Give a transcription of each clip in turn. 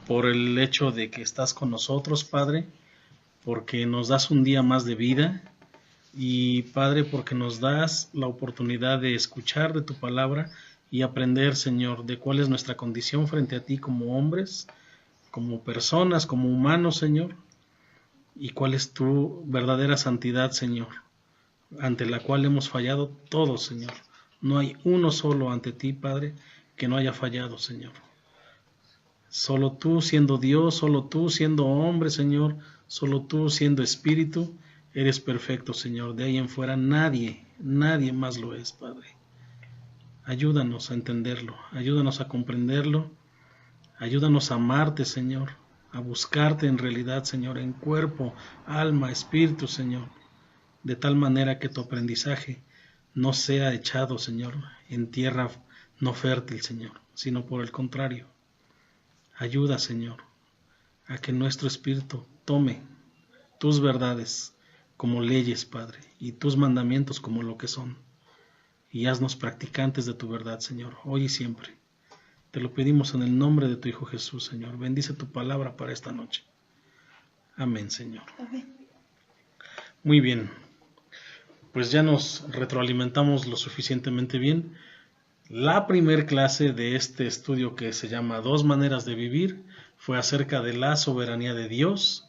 por el hecho de que estás con nosotros, Padre, porque nos das un día más de vida y, Padre, porque nos das la oportunidad de escuchar de tu palabra y aprender, Señor, de cuál es nuestra condición frente a ti como hombres, como personas, como humanos, Señor, y cuál es tu verdadera santidad, Señor, ante la cual hemos fallado todos, Señor. No hay uno solo ante ti, Padre, que no haya fallado, Señor. Solo tú siendo Dios, solo tú siendo hombre, Señor, solo tú siendo espíritu, eres perfecto, Señor. De ahí en fuera nadie, nadie más lo es, Padre. Ayúdanos a entenderlo, ayúdanos a comprenderlo, ayúdanos a amarte, Señor, a buscarte en realidad, Señor, en cuerpo, alma, espíritu, Señor, de tal manera que tu aprendizaje no sea echado, Señor, en tierra no fértil, Señor, sino por el contrario. Ayuda, Señor, a que nuestro espíritu tome tus verdades como leyes, Padre, y tus mandamientos como lo que son. Y haznos practicantes de tu verdad, Señor, hoy y siempre. Te lo pedimos en el nombre de tu Hijo Jesús, Señor. Bendice tu palabra para esta noche. Amén, Señor. Amén. Muy bien. Pues ya nos retroalimentamos lo suficientemente bien. La primer clase de este estudio, que se llama Dos maneras de vivir, fue acerca de la soberanía de Dios.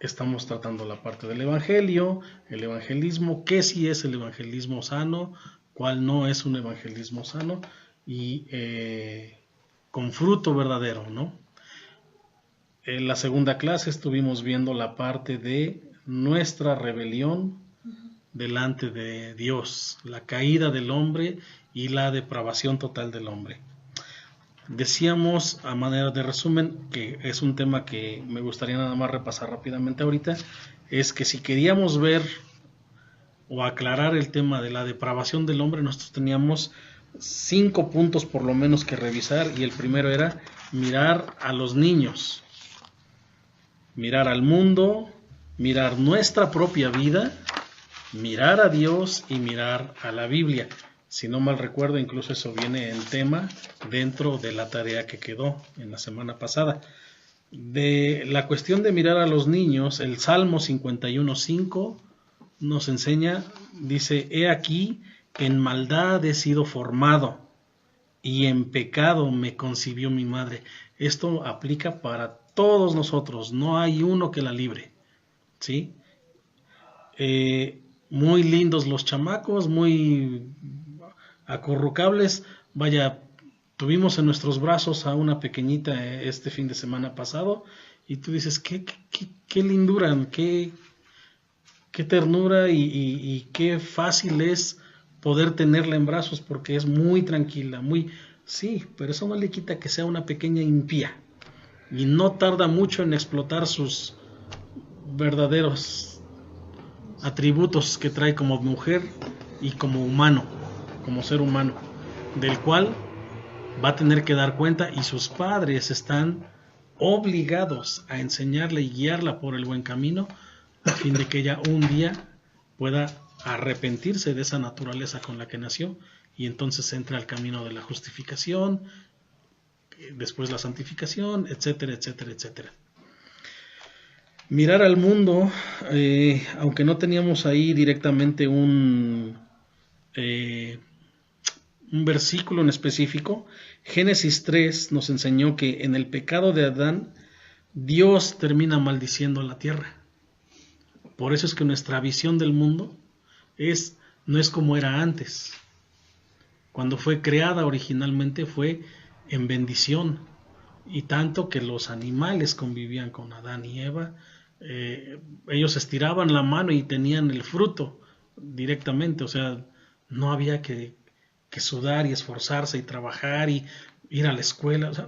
Estamos tratando la parte del evangelio, el evangelismo, qué sí es el evangelismo sano, cuál no es un evangelismo sano y con fruto verdadero, ¿no? En la segunda clase estuvimos viendo la parte de nuestra rebelión delante de Dios, la caída del hombre y la depravación total del hombre. Decíamos, a manera de resumen, que es un tema que me gustaría nada más repasar rápidamente ahorita, es que si queríamos ver o aclarar el tema de la depravación del hombre, nosotros teníamos 5 puntos por lo menos que revisar, y el primero era mirar a los niños, mirar al mundo, mirar nuestra propia vida, mirar a Dios y mirar a la Biblia. Si no mal recuerdo, incluso eso viene en tema dentro de la tarea que quedó en la semana pasada. De la cuestión de mirar a los niños, el Salmo 51:5 nos enseña, dice: he aquí, en maldad he sido formado, y en pecado me concibió mi madre. Esto aplica para todos nosotros, no hay uno que la libre, ¿sí? Muy lindos los chamacos, muy acurrucables. Vaya, tuvimos en nuestros brazos a una pequeñita este fin de semana pasado, y tú dices, qué lindura, qué ternura y qué fácil es poder tenerla en brazos, porque es muy tranquila, muy... Sí, pero eso no le quita que sea una pequeña impía, y no tarda mucho en explotar sus verdaderos atributos que trae como mujer y como humano, como ser humano, del cual va a tener que dar cuenta, y sus padres están obligados a enseñarle y guiarla por el buen camino, a fin de que ella un día pueda arrepentirse de esa naturaleza con la que nació, y entonces entra al camino de la justificación, después la santificación, etcétera, etcétera, etcétera. Mirar al mundo, aunque no teníamos ahí directamente un versículo en específico, Génesis 3 nos enseñó que en el pecado de Adán, Dios termina maldiciendo la tierra. Por eso es que nuestra visión del mundo no es como era antes. Cuando fue creada originalmente fue en bendición, y tanto que los animales convivían con Adán y Eva. Ellos estiraban la mano y tenían el fruto directamente, o sea, no había que sudar y esforzarse y trabajar y ir a la escuela, o sea,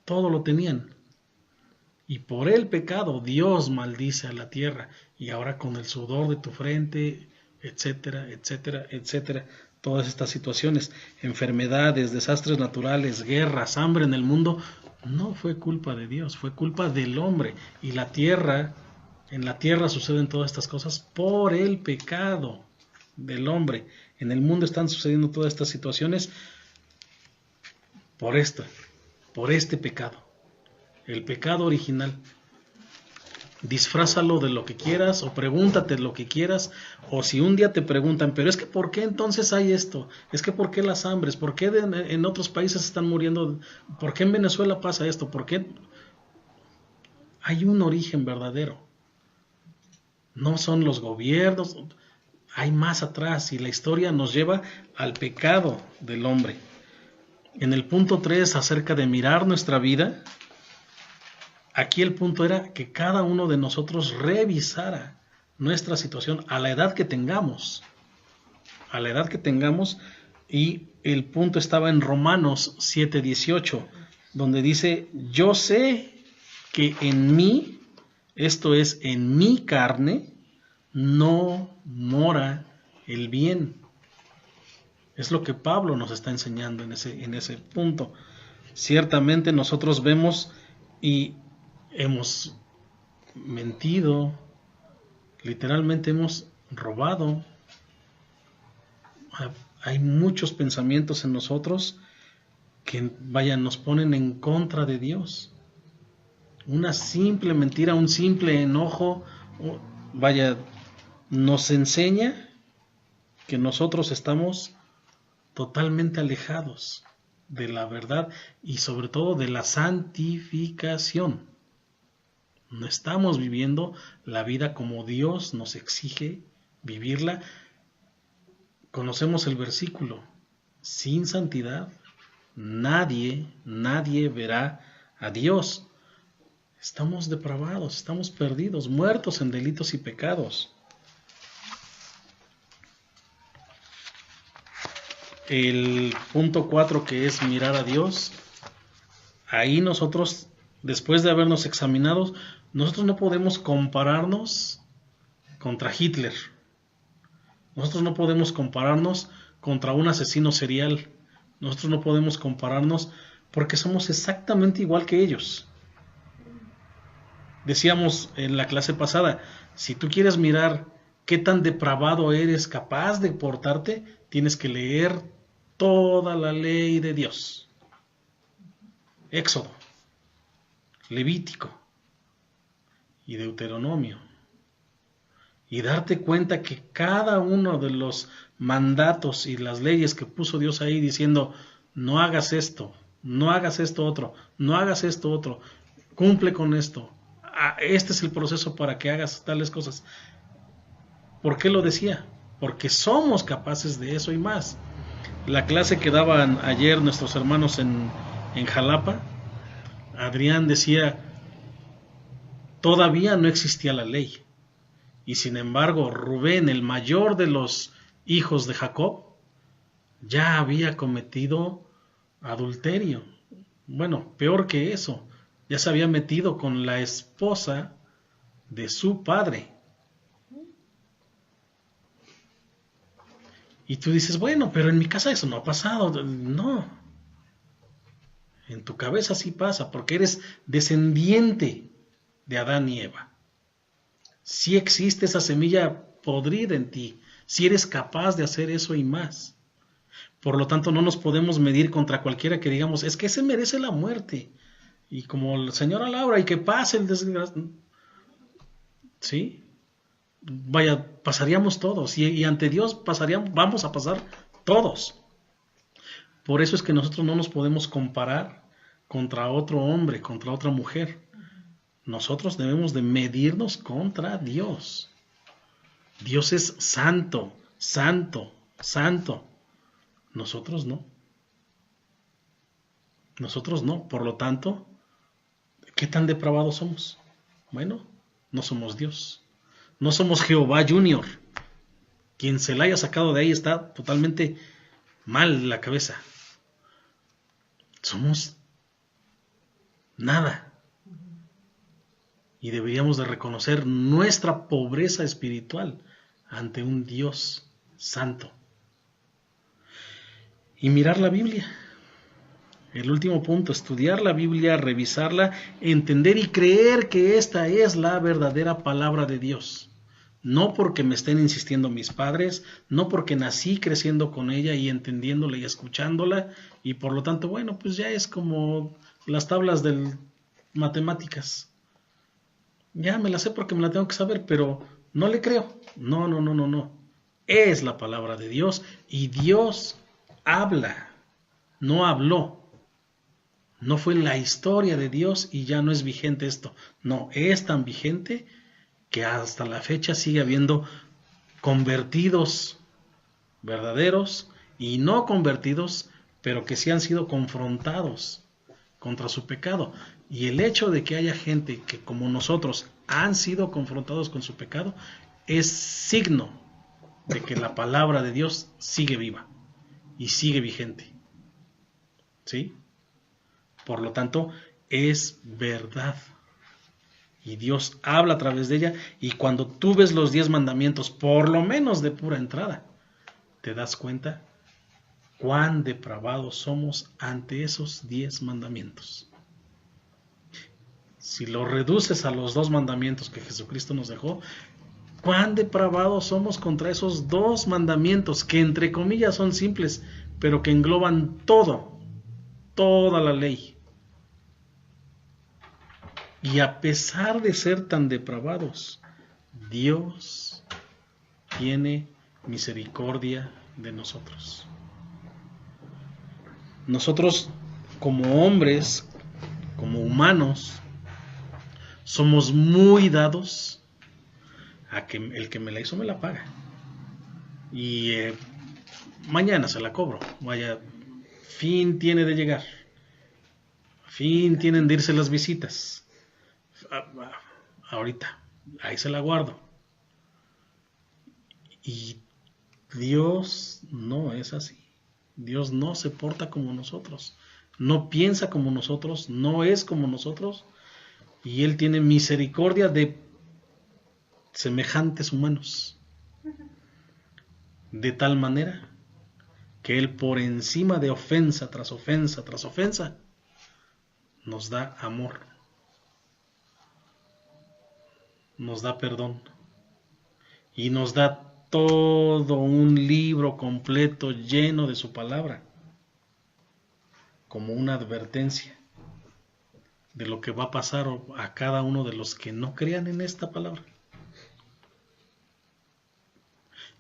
todo lo tenían. Y por el pecado Dios maldice a la tierra, y ahora con el sudor de tu frente, etcétera, etcétera, etcétera, todas estas situaciones, enfermedades, desastres naturales, guerras, hambre en el mundo, no fue culpa de Dios, fue culpa del hombre. Y la tierra, en la tierra suceden todas estas cosas por el pecado del hombre. En el mundo están sucediendo todas estas situaciones por este pecado. el pecado original. Disfrázalo de lo que quieras o pregúntate lo que quieras, o si un día te preguntan, pero es que ¿por qué entonces hay esto? Es que ¿por qué las hambres? ¿Por qué en otros países están muriendo? ¿Por qué en Venezuela pasa esto? ¿Por qué? Hay un origen verdadero. No son los gobiernos, hay más atrás y la historia nos lleva al pecado del hombre. En el punto 3 acerca de mirar nuestra vida, aquí el punto era que cada uno de nosotros revisara nuestra situación a la edad que tengamos. A la edad que tengamos, y el punto estaba en Romanos 7:18, donde dice, yo sé que en mí, esto es, en mi carne, no mora el bien. Es lo que Pablo nos está enseñando en ese punto. Ciertamente nosotros vemos y hemos mentido, literalmente hemos robado. Hay muchos pensamientos en nosotros que, nos ponen en contra de Dios. Una simple mentira, un simple enojo, nos enseña que nosotros estamos totalmente alejados de la verdad y sobre todo de la santificación. No estamos viviendo la vida como Dios nos exige vivirla. Conocemos el versículo, sin santidad nadie verá a Dios. Estamos depravados, estamos perdidos, muertos en delitos y pecados. El punto 4, que es mirar a Dios, ahí nosotros, después de habernos examinado, nosotros no podemos compararnos contra Hitler. Nosotros no podemos compararnos contra un asesino serial. Nosotros no podemos compararnos porque somos exactamente igual que ellos. Decíamos en la clase pasada, si tú quieres mirar qué tan depravado eres capaz de portarte, tienes que leer toda la ley de Dios. Éxodo, Levítico y Deuteronomio. Y darte cuenta que cada uno de los mandatos y las leyes que puso Dios ahí diciendo, no hagas esto, no hagas esto otro, no hagas esto otro, cumple con esto. Este es el proceso para que hagas tales cosas. ¿Por qué lo decía? Porque somos capaces de eso y más. La clase que daban ayer nuestros hermanos en Jalapa, Adrián decía, todavía no existía la ley. Y sin embargo, Rubén, el mayor de los hijos de Jacob, ya había cometido adulterio. Bueno, peor que eso, ya se había metido con la esposa de su padre. Y tú dices, bueno, pero en mi casa eso no ha pasado. No. En tu cabeza sí pasa, porque eres descendiente de Adán y Eva. Sí existe esa semilla podrida en ti, si eres capaz de hacer eso y más. Por lo tanto, no nos podemos medir contra cualquiera que digamos, es que ese merece la muerte. Y como la señora Laura, y que pase el desgraciado. ¿Sí? Pasaríamos todos, y ante Dios vamos a pasar todos. Por eso es que nosotros no nos podemos comparar contra otro hombre, contra otra mujer. Nosotros debemos de medirnos contra Dios. Dios es santo, santo, santo. Nosotros no. Nosotros no. Por lo tanto, ¿qué tan depravados somos? Bueno, no somos Dios. No somos Jehová Junior. Quien se la haya sacado de ahí está totalmente mal la cabeza. Somos nada. Y deberíamos de reconocer nuestra pobreza espiritual ante un Dios santo. Y mirar la Biblia. El último punto, estudiar la Biblia, revisarla, entender y creer que esta es la verdadera palabra de Dios. No porque me estén insistiendo mis padres, no porque nací creciendo con ella y entendiéndola y escuchándola, y por lo tanto, bueno, pues ya es como las tablas del matemáticas. Ya me la sé porque me la tengo que saber, pero no le creo. No, no, no, no, no. Es la palabra de Dios y Dios habla, no habló. No fue la historia de Dios y ya no es vigente esto. No, es tan vigente que hasta la fecha sigue habiendo convertidos verdaderos y no convertidos, pero que sí han sido confrontados contra su pecado. Y el hecho de que haya gente que como nosotros han sido confrontados con su pecado es signo de que la palabra de Dios sigue viva y sigue vigente. ¿Sí? Por lo tanto, es verdad. Y Dios habla a través de ella. Y cuando tú ves los 10 mandamientos, por lo menos de pura entrada, te das cuenta cuán depravados somos ante esos 10 mandamientos. Si lo reduces a los 2 mandamientos que Jesucristo nos dejó, cuán depravados somos contra esos 2 mandamientos que entre comillas son simples, pero que engloban todo, toda la ley. Y a pesar de ser tan depravados, Dios tiene misericordia de nosotros. Nosotros como hombres, como humanos, somos muy dados a que el que me la hizo me la paga. Y mañana se la cobro. Vaya, fin tiene de llegar. Fin tienen de irse las visitas. Ahorita, ahí se la guardo. Y Dios no es así. Dios no se porta como nosotros. No piensa como nosotros. No es como nosotros. Y Él tiene misericordia de semejantes humanos. De tal manera que Él por encima de ofensa tras ofensa tras ofensa nos da amor. Nos da perdón. Y nos da todo un libro completo lleno de su palabra, como una advertencia de lo que va a pasar a cada uno de los que no crean en esta palabra.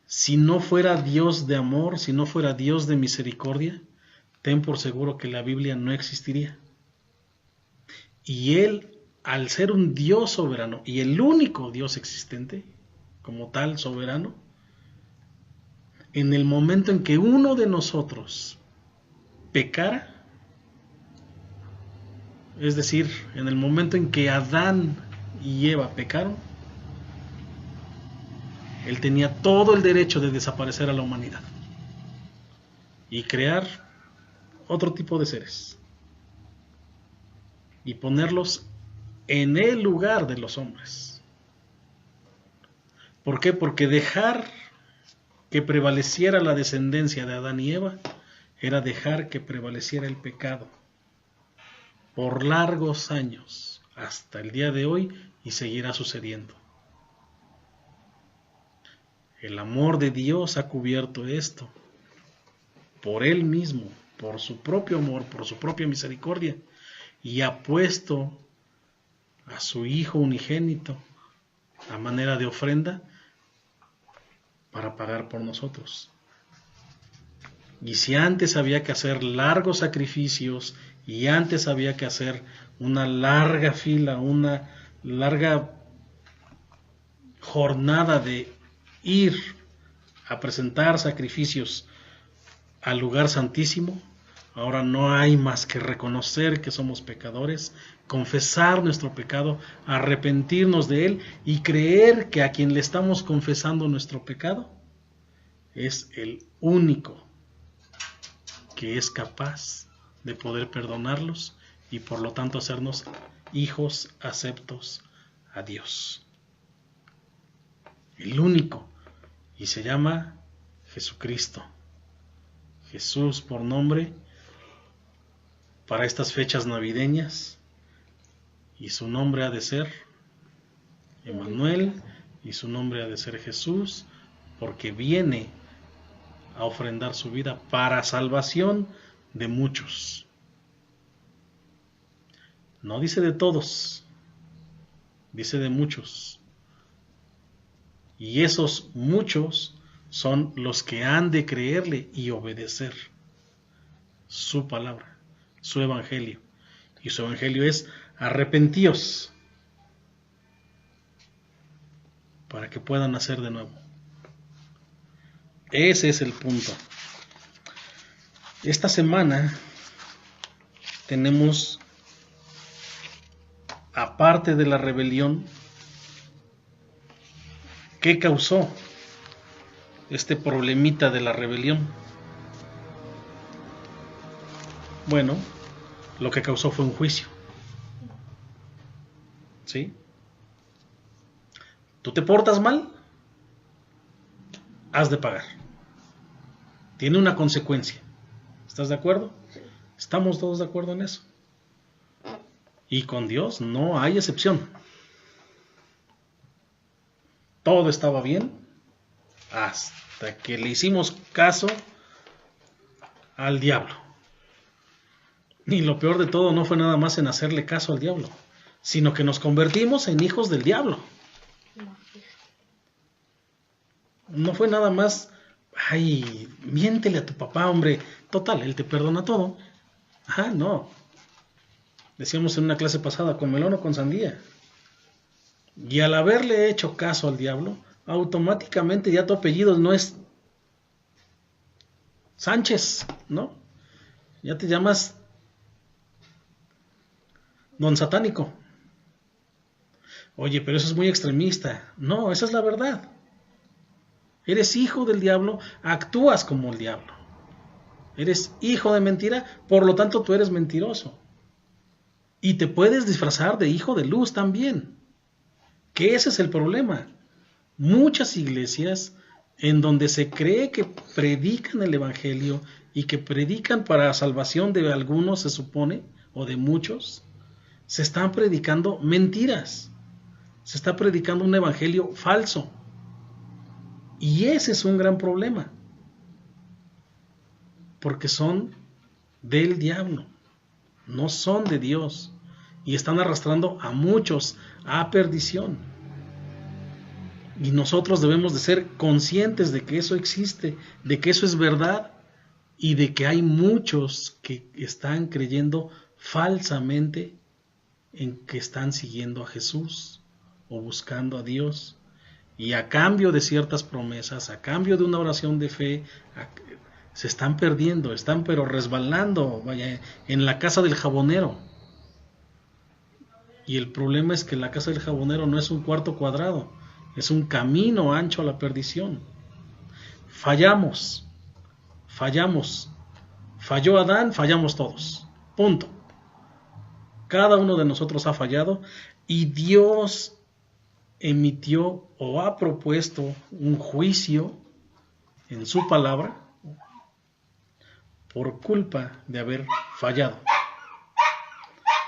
Si no fuera Dios de amor, si no fuera Dios de misericordia, ten por seguro que la Biblia no existiría. Y Él, al ser un Dios soberano y el único Dios existente, como tal soberano, en el momento en que uno de nosotros pecara, es decir, en el momento en que Adán y Eva pecaron, Él tenía todo el derecho de desaparecer a la humanidad y crear otro tipo de seres y ponerlos en el lugar de los hombres. ¿Por qué? Porque dejar que prevaleciera la descendencia de Adán y Eva era dejar que prevaleciera el pecado por largos años hasta el día de hoy y seguirá sucediendo. El amor de Dios ha cubierto esto por Él mismo, por su propio amor, por su propia misericordia, y ha puesto a su Hijo unigénito a manera de ofrenda para pagar por nosotros. Y si antes había que hacer largos sacrificios y antes había que hacer una larga fila, una larga jornada de ir a presentar sacrificios al lugar santísimo, ahora no hay más que reconocer que somos pecadores, confesar nuestro pecado, arrepentirnos de él y creer que a quien le estamos confesando nuestro pecado es el único que es capaz de poder perdonarlos y por lo tanto hacernos hijos aceptos a Dios. El único, y se llama Jesucristo. Jesús por nombre para estas fechas navideñas, y su nombre ha de ser Emmanuel, y su nombre ha de ser Jesús, porque viene a ofrendar su vida para salvación de muchos. No dice de todos, dice de muchos. Y esos muchos son los que han de creerle y obedecer su palabra, su evangelio. Y su evangelio es: arrepentíos para que puedan nacer de nuevo. Ese es el punto. Esta semana tenemos, aparte de la rebelión, ¿qué causó este problemita de la rebelión? Bueno, lo que causó fue un juicio. ¿Sí? ¿Tú te portas mal? Has de pagar. Tiene una consecuencia. ¿Estás de acuerdo? ¿Estamos todos de acuerdo en eso? Y con Dios no hay excepción. Todo estaba bien hasta que le hicimos caso al diablo. Y lo peor de todo no fue nada más en hacerle caso al diablo, sino que nos convertimos en hijos del diablo. No fue nada más, ay, miéntele a tu papá, hombre, total, él te perdona todo. Ajá, no. Decíamos en una clase pasada, con melón o con sandía. Y al haberle hecho caso al diablo, automáticamente ya tu apellido no es Sánchez, ¿no? Ya te llamas Don Satánico. Oye, pero eso es muy extremista. No, esa es la verdad. Eres hijo del diablo, actúas como el diablo. Eres hijo de mentira, por lo tanto tú eres mentiroso. Y te puedes disfrazar de hijo de luz también. Que ese es el problema. Muchas iglesias en donde se cree que predican el evangelio y que predican para salvación de algunos, se supone, o de muchos, se están predicando mentiras. Se está predicando un evangelio falso. Y ese es un gran problema. Porque son del diablo, no son de Dios. Y están arrastrando a muchos a perdición. Y nosotros debemos de ser conscientes de que eso existe, de que eso es verdad y de que hay muchos que están creyendo falsamente en que están siguiendo a Jesús o buscando a Dios. Y a cambio de ciertas promesas, a cambio de una oración de fe, se están perdiendo, están pero resbalando, vaya, en la casa del jabonero. Y el problema es que la casa del jabonero no es un cuarto cuadrado, es un camino ancho a la perdición. Fallamos. Falló Adán, fallamos todos. Punto. Cada uno de nosotros ha fallado y Dios emitió o ha propuesto un juicio en su palabra por culpa de haber fallado.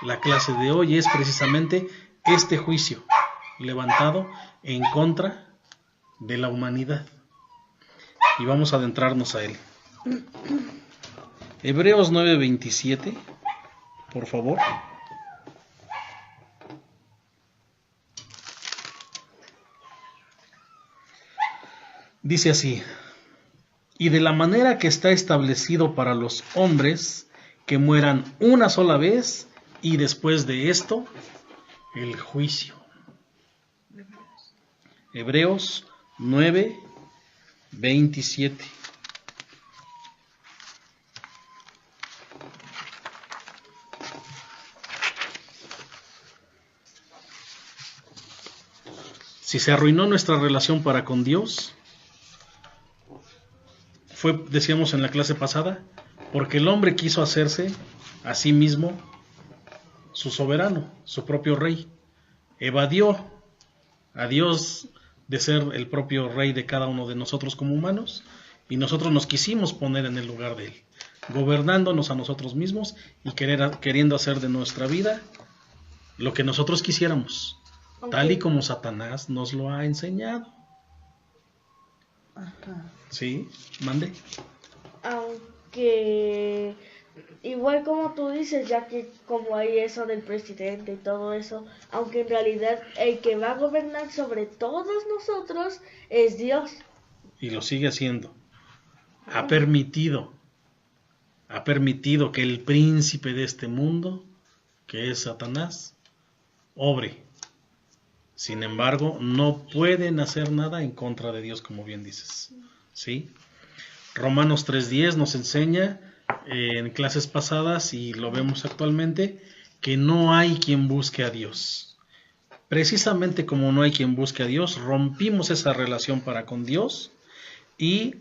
La clase de hoy es precisamente este juicio levantado en contra de la humanidad. Y vamos a adentrarnos a él. Hebreos 9:27, por favor. Dice así: y de la manera que está establecido para los hombres que mueran una sola vez y después de esto el juicio. Hebreos 9:27. Si se arruinó nuestra relación para con Dios, fue, decíamos en la clase pasada, porque el hombre quiso hacerse a sí mismo su soberano, su propio rey. Evadió a Dios de ser el propio rey de cada uno de nosotros como humanos, y nosotros nos quisimos poner en el lugar de él, gobernándonos a nosotros mismos y queriendo hacer de nuestra vida lo que nosotros quisiéramos, tal y como Satanás nos lo ha enseñado. Ajá. ¿Sí? Mande. Aunque igual como tú dices, ya que como hay eso del presidente y todo eso, aunque en realidad el que va a gobernar sobre todos nosotros es Dios. Y lo sigue haciendo. Ha permitido que el príncipe de este mundo, que es Satanás, obre. Sin embargo, no pueden hacer nada en contra de Dios, como bien dices. ¿Sí? Romanos 3:10 nos enseña en clases pasadas, y lo vemos actualmente, que no hay quien busque a Dios. Precisamente como no hay quien busque a Dios, rompimos esa relación para con Dios, y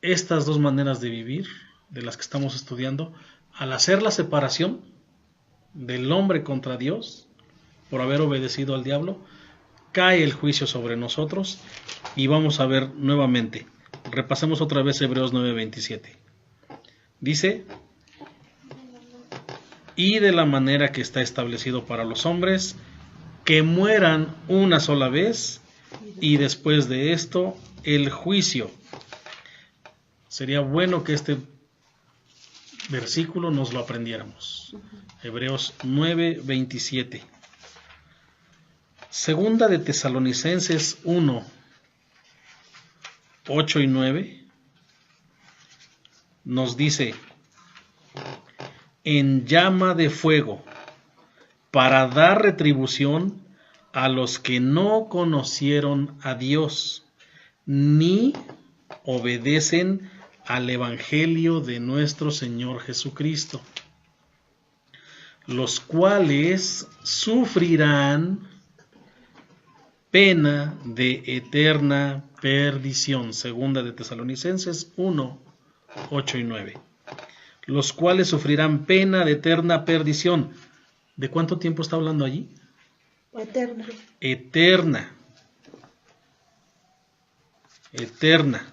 estas dos maneras de vivir, de las que estamos estudiando, al hacer la separación del hombre contra Dios, por haber obedecido al diablo, cae el juicio sobre nosotros. Y vamos a ver nuevamente, repasemos otra vez Hebreos 9:27. Dice: y de la manera que está establecido para los hombres, que mueran una sola vez, y después de esto el juicio. Sería bueno que este versículo nos lo aprendiéramos. Hebreos 9:27. Segunda de Tesalonicenses 1:8 y 9 nos dice: en llama de fuego, para dar retribución a los que no conocieron a Dios, ni obedecen al Evangelio de nuestro Señor Jesucristo, los cuales sufrirán pena de eterna perdición. Segunda de Tesalonicenses 1:8 y 9. Los cuales sufrirán pena de eterna perdición. ¿De cuánto tiempo está hablando allí? Eterna. Eterna. Eterna.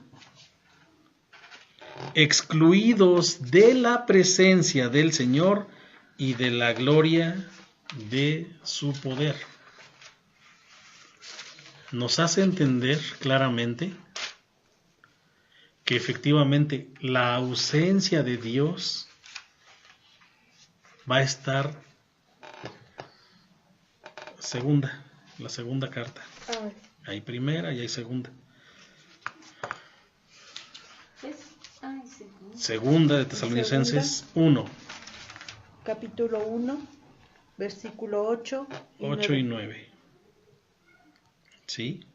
Excluidos de la presencia del Señor y de la gloria de su poder. Nos hace entender claramente que efectivamente la ausencia de Dios va a estar la segunda carta. Hay primera y hay segunda. Segunda de Tesalonicenses 1. Capítulo 1, versículo 8 y 9. ¿Sí?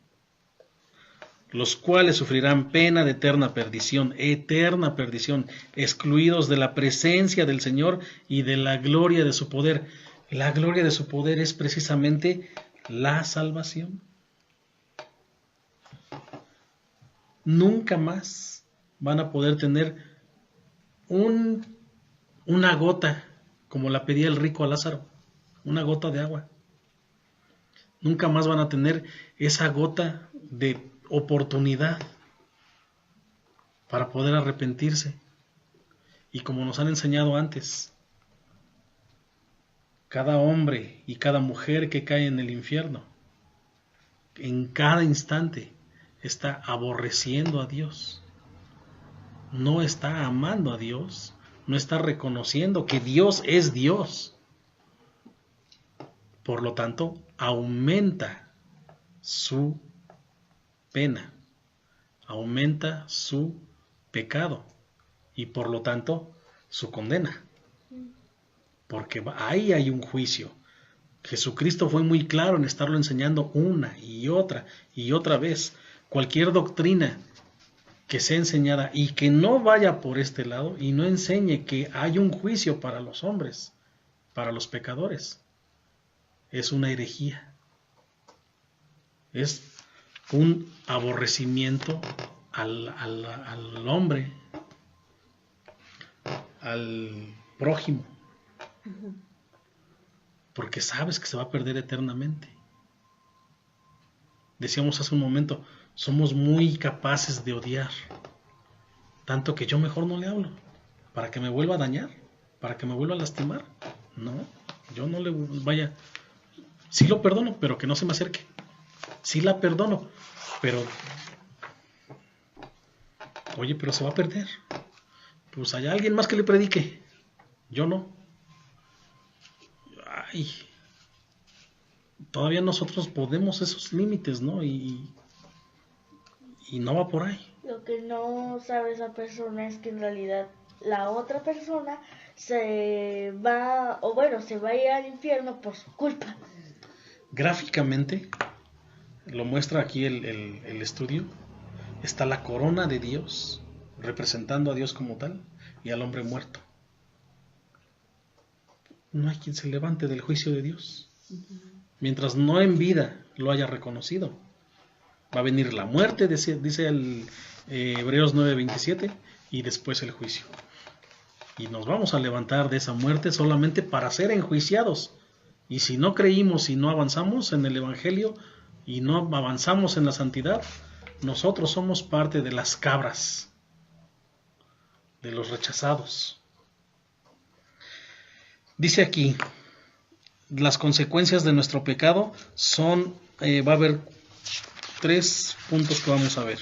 Los cuales sufrirán pena de eterna perdición, excluidos de la presencia del Señor y de la gloria de su poder. La gloria de su poder es precisamente la salvación. Nunca más van a poder tener una gota, como la pedía el rico a Lázaro, una gota de agua. Nunca más van a tener esa gota de oportunidad para poder arrepentirse. Y como nos han enseñado antes, cada hombre y cada mujer que cae en el infierno, en cada instante está aborreciendo a Dios, no está amando a Dios, no está reconociendo que Dios es Dios. Por lo tanto, aumenta su pena, aumenta su pecado y por lo tanto su condena, porque ahí hay un juicio. Jesucristo fue muy claro en estarlo enseñando una y otra vez. Cualquier doctrina que sea enseñada y que no vaya por este lado y no enseñe que hay un juicio para los hombres, para los pecadores, es una herejía, es un aborrecimiento al hombre, al prójimo, porque sabes que se va a perder eternamente. Decíamos hace un momento, somos muy capaces de odiar, tanto que yo mejor no le hablo, para que me vuelva a dañar, para que me vuelva a lastimar. No, yo no le vaya, sí lo perdono, pero que no se me acerque. Sí la perdono, pero oye, pero se va a perder. Pues hay alguien más que le predique. Yo no. Ay, todavía nosotros podemos esos límites, ¿no? Y no va por ahí. Lo que no sabe esa persona es que en realidad la otra persona se va, o bueno, se va a ir al infierno por su culpa. Gráficamente, lo muestra aquí el estudio, está la corona de Dios, representando a Dios como tal, y al hombre muerto. No hay quien se levante del juicio de Dios, mientras no en vida lo haya reconocido. Va a venir la muerte, dice el Hebreos 9:27, y después el juicio. Y nos vamos a levantar de esa muerte solamente para ser enjuiciados. Y si no creímos y no avanzamos en el Evangelio y no avanzamos en la santidad, nosotros somos parte de las cabras, de los rechazados. Dice aquí, las consecuencias de nuestro pecado son, va a haber 3 puntos que vamos a ver.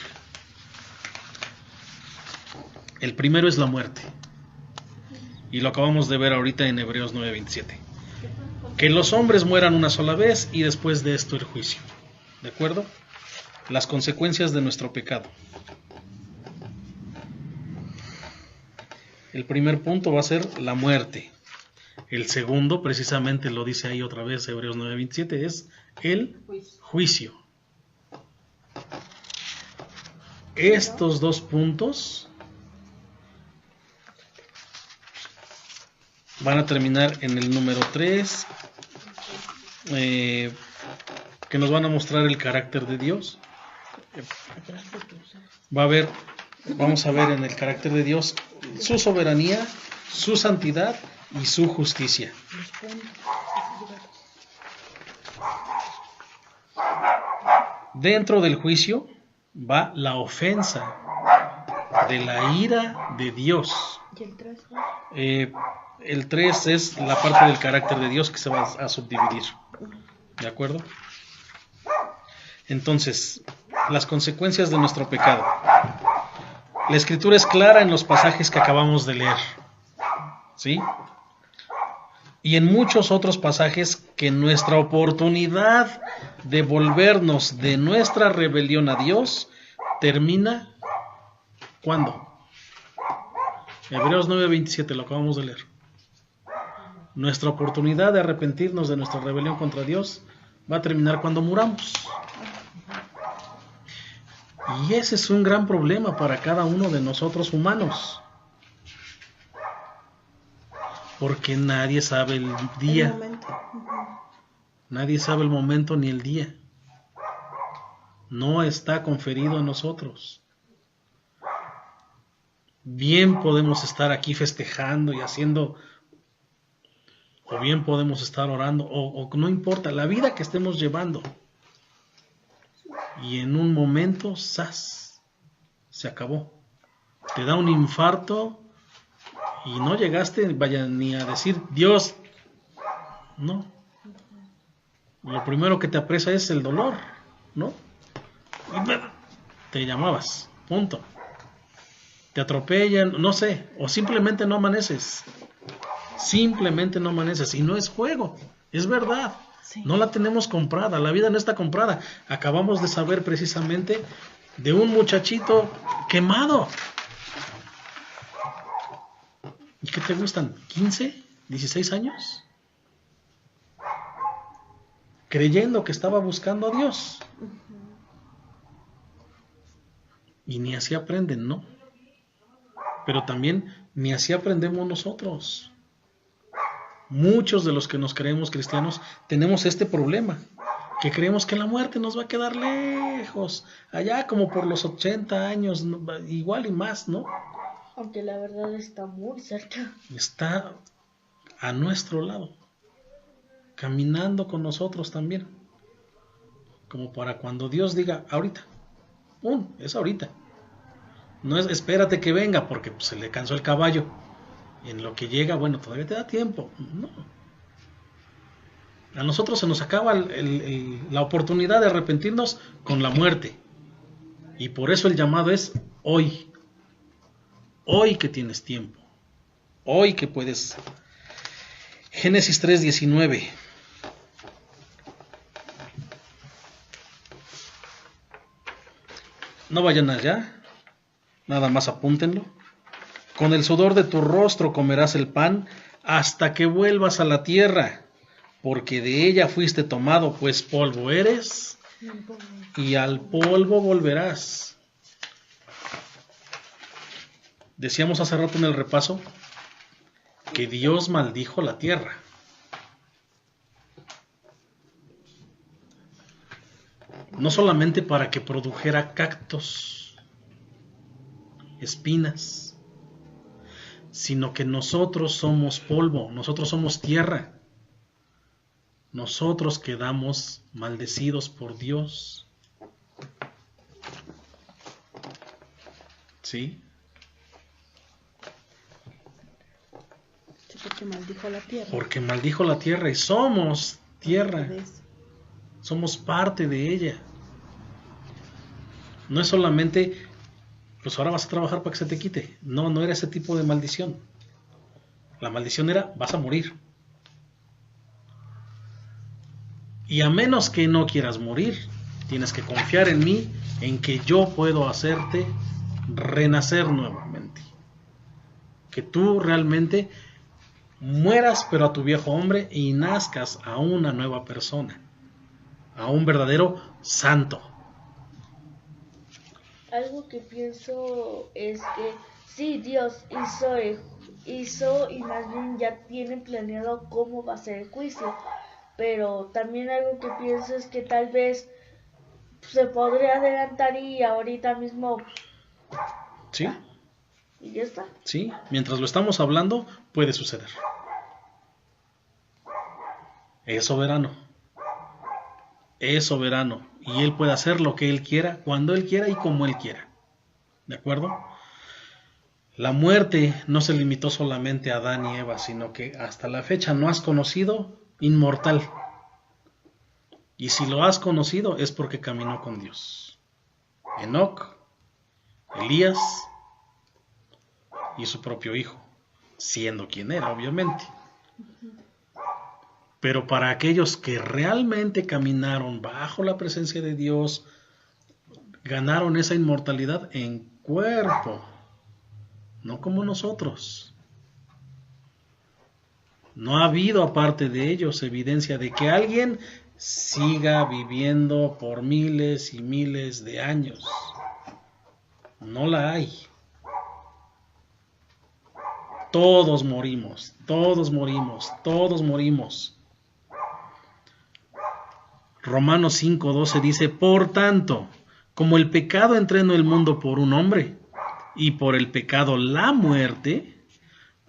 El primero es la muerte. Y lo acabamos de ver ahorita en Hebreos 9:27. Que los hombres mueran una sola vez y después de esto el juicio. ¿De acuerdo? Las consecuencias de nuestro pecado. El primer punto va a ser la muerte. El segundo, precisamente lo dice ahí otra vez Hebreos 9:27, es el juicio. Estos 2 puntos van a terminar en el número 3, que nos van a mostrar el carácter de Dios. Vamos a ver en el carácter de Dios su soberanía, su santidad y su justicia. Dentro del juicio va la ofensa de la ira de Dios. El 3 es la parte del carácter de Dios que se va a subdividir. ¿De acuerdo? Entonces, las consecuencias de nuestro pecado. La Escritura es clara en los pasajes que acabamos de leer. ¿Sí? Y en muchos otros pasajes que nuestra oportunidad de volvernos de nuestra rebelión a Dios termina, ¿cuándo? Hebreos 9:27, lo acabamos de leer. Nuestra oportunidad de arrepentirnos de nuestra rebelión contra Dios va a terminar cuando muramos. Y ese es un gran problema para cada uno de nosotros humanos. Porque nadie sabe el día. Nadie sabe el momento ni el día. No está conferido a nosotros. Bien podemos estar aquí festejando y haciendo, o bien podemos estar orando, o no importa, la vida que estemos llevando. Y en un momento, ¡zas!, se acabó. Te da un infarto y no llegaste, vaya, ni a decir Dios. No. Lo primero que te apresa es el dolor, ¿no? Te llamabas, punto. Te atropellan, no sé, o simplemente no amaneces. Simplemente no amaneces. Y no es juego, es verdad. Sí. No la tenemos comprada, la vida no está comprada. Acabamos de saber precisamente de un muchachito quemado. ¿Y qué te gustan? ¿15? ¿16 años? Creyendo que estaba buscando a Dios. Y ni así aprenden, ¿no? Pero también ni así aprendemos nosotros. Muchos de los que nos creemos cristianos tenemos este problema, que creemos que la muerte nos va a quedar lejos, allá como por los 80 años, igual y más, ¿no? Aunque la verdad está muy cerca. Está a nuestro lado, caminando con nosotros también, como para cuando Dios diga, ahorita, es ahorita. No es espérate que venga porque se le cansó el caballo. En lo que llega, bueno, todavía te da tiempo. No. A nosotros se nos acaba la oportunidad de arrepentirnos con la muerte. Y por eso el llamado es hoy. Hoy que tienes tiempo. Hoy que puedes. Génesis 3:19. No vayan allá. Nada más apúntenlo. Con el sudor de tu rostro comerás el pan hasta que vuelvas a la tierra, porque de ella fuiste tomado, pues polvo eres, y al polvo volverás. Decíamos hace rato en el repaso que Dios maldijo la tierra. No solamente para que produjera cactos, espinas, sino que nosotros somos polvo, nosotros somos tierra. Nosotros quedamos maldecidos por Dios. ¿Sí? Sí, porque maldijo la tierra. Porque maldijo la tierra y somos tierra. Somos parte de ella. No es solamente, pues ahora vas a trabajar para que se te quite. No, no era ese tipo de maldición. La maldición era, vas a morir. Y a menos que no quieras morir, tienes que confiar en mí, en que yo puedo hacerte renacer nuevamente. Que tú realmente mueras, pero a tu viejo hombre, y nazcas a una nueva persona, a un verdadero santo. Algo que pienso es que sí, Dios hizo y más bien ya tiene planeado cómo va a ser el juicio. Pero también algo que pienso es que tal vez se podría adelantar y ahorita mismo... ¿Sí? Y ya está. Sí, mientras lo estamos hablando, puede suceder. Es soberano. Es soberano. Y Él puede hacer lo que Él quiera, cuando Él quiera y como Él quiera. ¿De acuerdo? La muerte no se limitó solamente a Adán y Eva, sino que hasta la fecha no has conocido inmortal. Y si lo has conocido es porque caminó con Dios. Enoc, Elías y su propio hijo, siendo quien era, obviamente. Pero para aquellos que realmente caminaron bajo la presencia de Dios, ganaron esa inmortalidad en cuerpo, no como nosotros. No ha habido aparte de ellos evidencia de que alguien siga viviendo por miles y miles de años. No la hay. Todos morimos, todos morimos, todos morimos. Romanos 5:12 dice, por tanto, como el pecado entró en el mundo por un hombre, y por el pecado la muerte,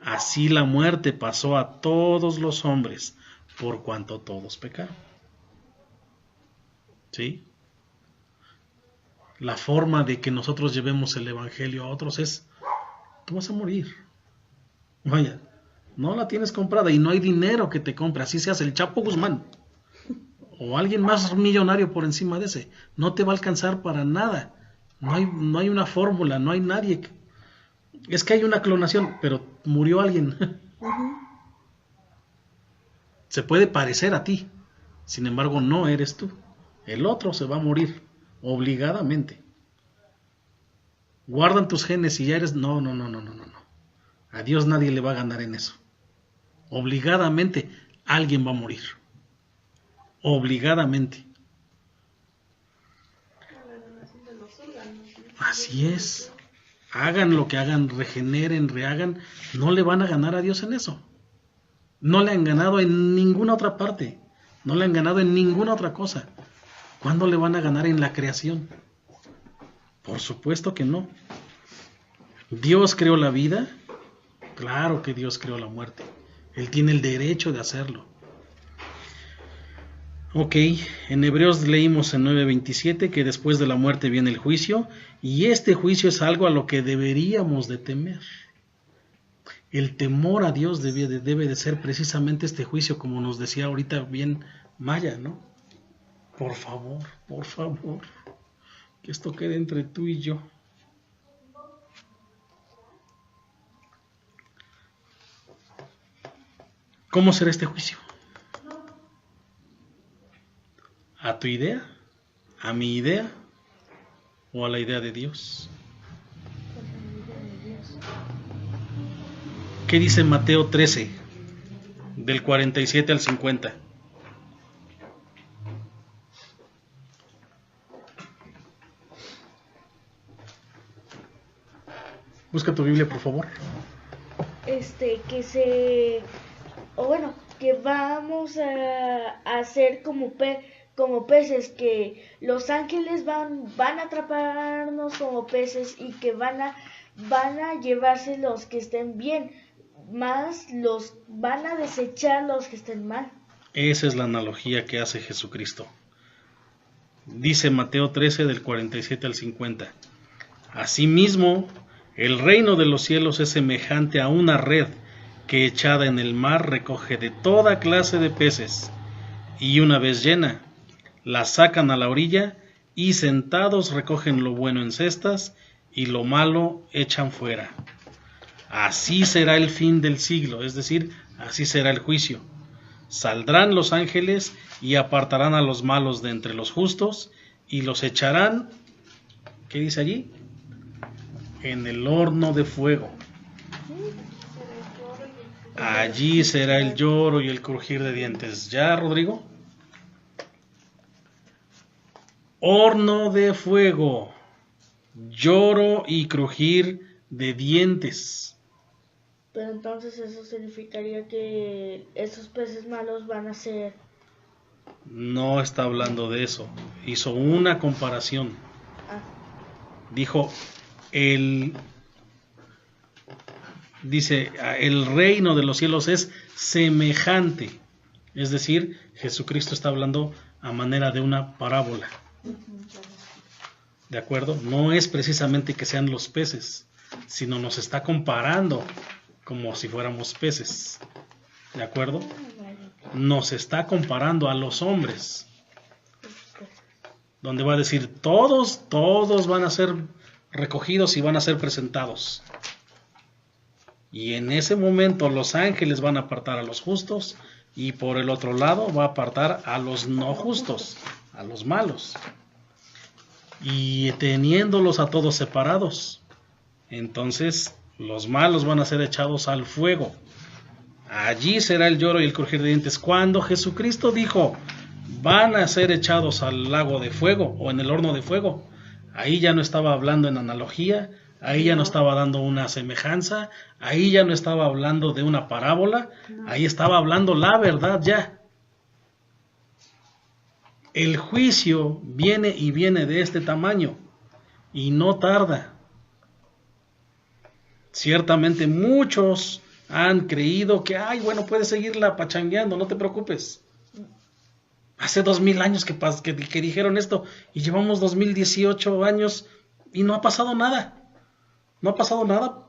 así la muerte pasó a todos los hombres, por cuanto todos pecaron. ¿Sí? La forma de que nosotros llevemos el evangelio a otros es, tú vas a morir. Vaya, no la tienes comprada y no hay dinero que te compre, así seas el Chapo Guzmán o alguien más millonario por encima de ese, no te va a alcanzar para nada. No hay una fórmula, no hay nadie. Es que hay una clonación, pero murió alguien. Se puede parecer a ti, sin embargo no eres tú. El otro se va a morir, obligadamente. Guardan tus genes y ya eres... No. A Dios nadie le va a ganar en eso. Obligadamente alguien va a morir. Obligadamente. Así es. Hagan lo que hagan, regeneren, rehagan, no le van a ganar a Dios en eso. No le han ganado en ninguna otra parte. No le han ganado en ninguna otra cosa. ¿Cuándo le van a ganar en la creación? Por supuesto que no. ¿Dios creó la vida? Claro que Dios creó la muerte. Él tiene el derecho de hacerlo. Ok, en Hebreos leímos en 9:27 que después de la muerte viene el juicio, y este juicio es algo a lo que deberíamos de temer. El temor a Dios debe de ser precisamente este juicio, como nos decía ahorita bien Maya, ¿no? Por favor, que esto quede entre tú y yo. ¿Cómo será este juicio? ¿A tu idea? ¿A mi idea? ¿O a la idea de Dios? ¿Qué dice Mateo 13, del 47 al 50? Busca tu Biblia, por favor. Que vamos a hacer como peces, que los ángeles van a atraparnos como peces y que van a llevarse los que estén bien, más los van a desechar los que estén mal. Esa es la analogía que hace Jesucristo. Dice Mateo 13 del 47 al 50. Asimismo, el reino de los cielos es semejante a una red que echada en el mar recoge de toda clase de peces, y una vez llena, la sacan a la orilla y sentados recogen lo bueno en cestas y lo malo echan fuera. Así será el fin del siglo, es decir, así será el juicio. Saldrán los ángeles y apartarán a los malos de entre los justos y los echarán, ¿qué dice allí? En el horno de fuego. Allí será el lloro y el crujir de dientes. ¿Ya, Rodrigo? Horno de fuego, lloro y crujir de dientes. Pero entonces eso significaría que esos peces malos van a ser... No está hablando de eso. Hizo una comparación. Dijo, dice, el reino de los cielos es semejante. Es decir, Jesucristo está hablando a manera de una parábola. ¿De acuerdo? No es precisamente que sean los peces, sino nos está comparando como si fuéramos peces. ¿De acuerdo? Nos está comparando a los hombres. Donde va a decir, todos van a ser recogidos y van a ser presentados. Y en ese momento los ángeles van a apartar a los justos y por el otro lado va a apartar a los no justos, a los malos. Y teniéndolos a todos separados, entonces los malos van a ser echados al fuego. Allí será el lloro y el crujir de dientes. Cuando Jesucristo dijo, van a ser echados al lago de fuego o en el horno de fuego, ahí ya no estaba hablando en analogía, ahí ya no estaba dando una semejanza, ahí ya no estaba hablando de una parábola, ahí estaba hablando la verdad ya. El juicio viene y viene de este tamaño y no tarda. Ciertamente muchos han creído que, bueno, puedes seguirla pachangueando, no te preocupes. Hace 2000 años que dijeron esto y llevamos 2018 años y no ha pasado nada. No ha pasado nada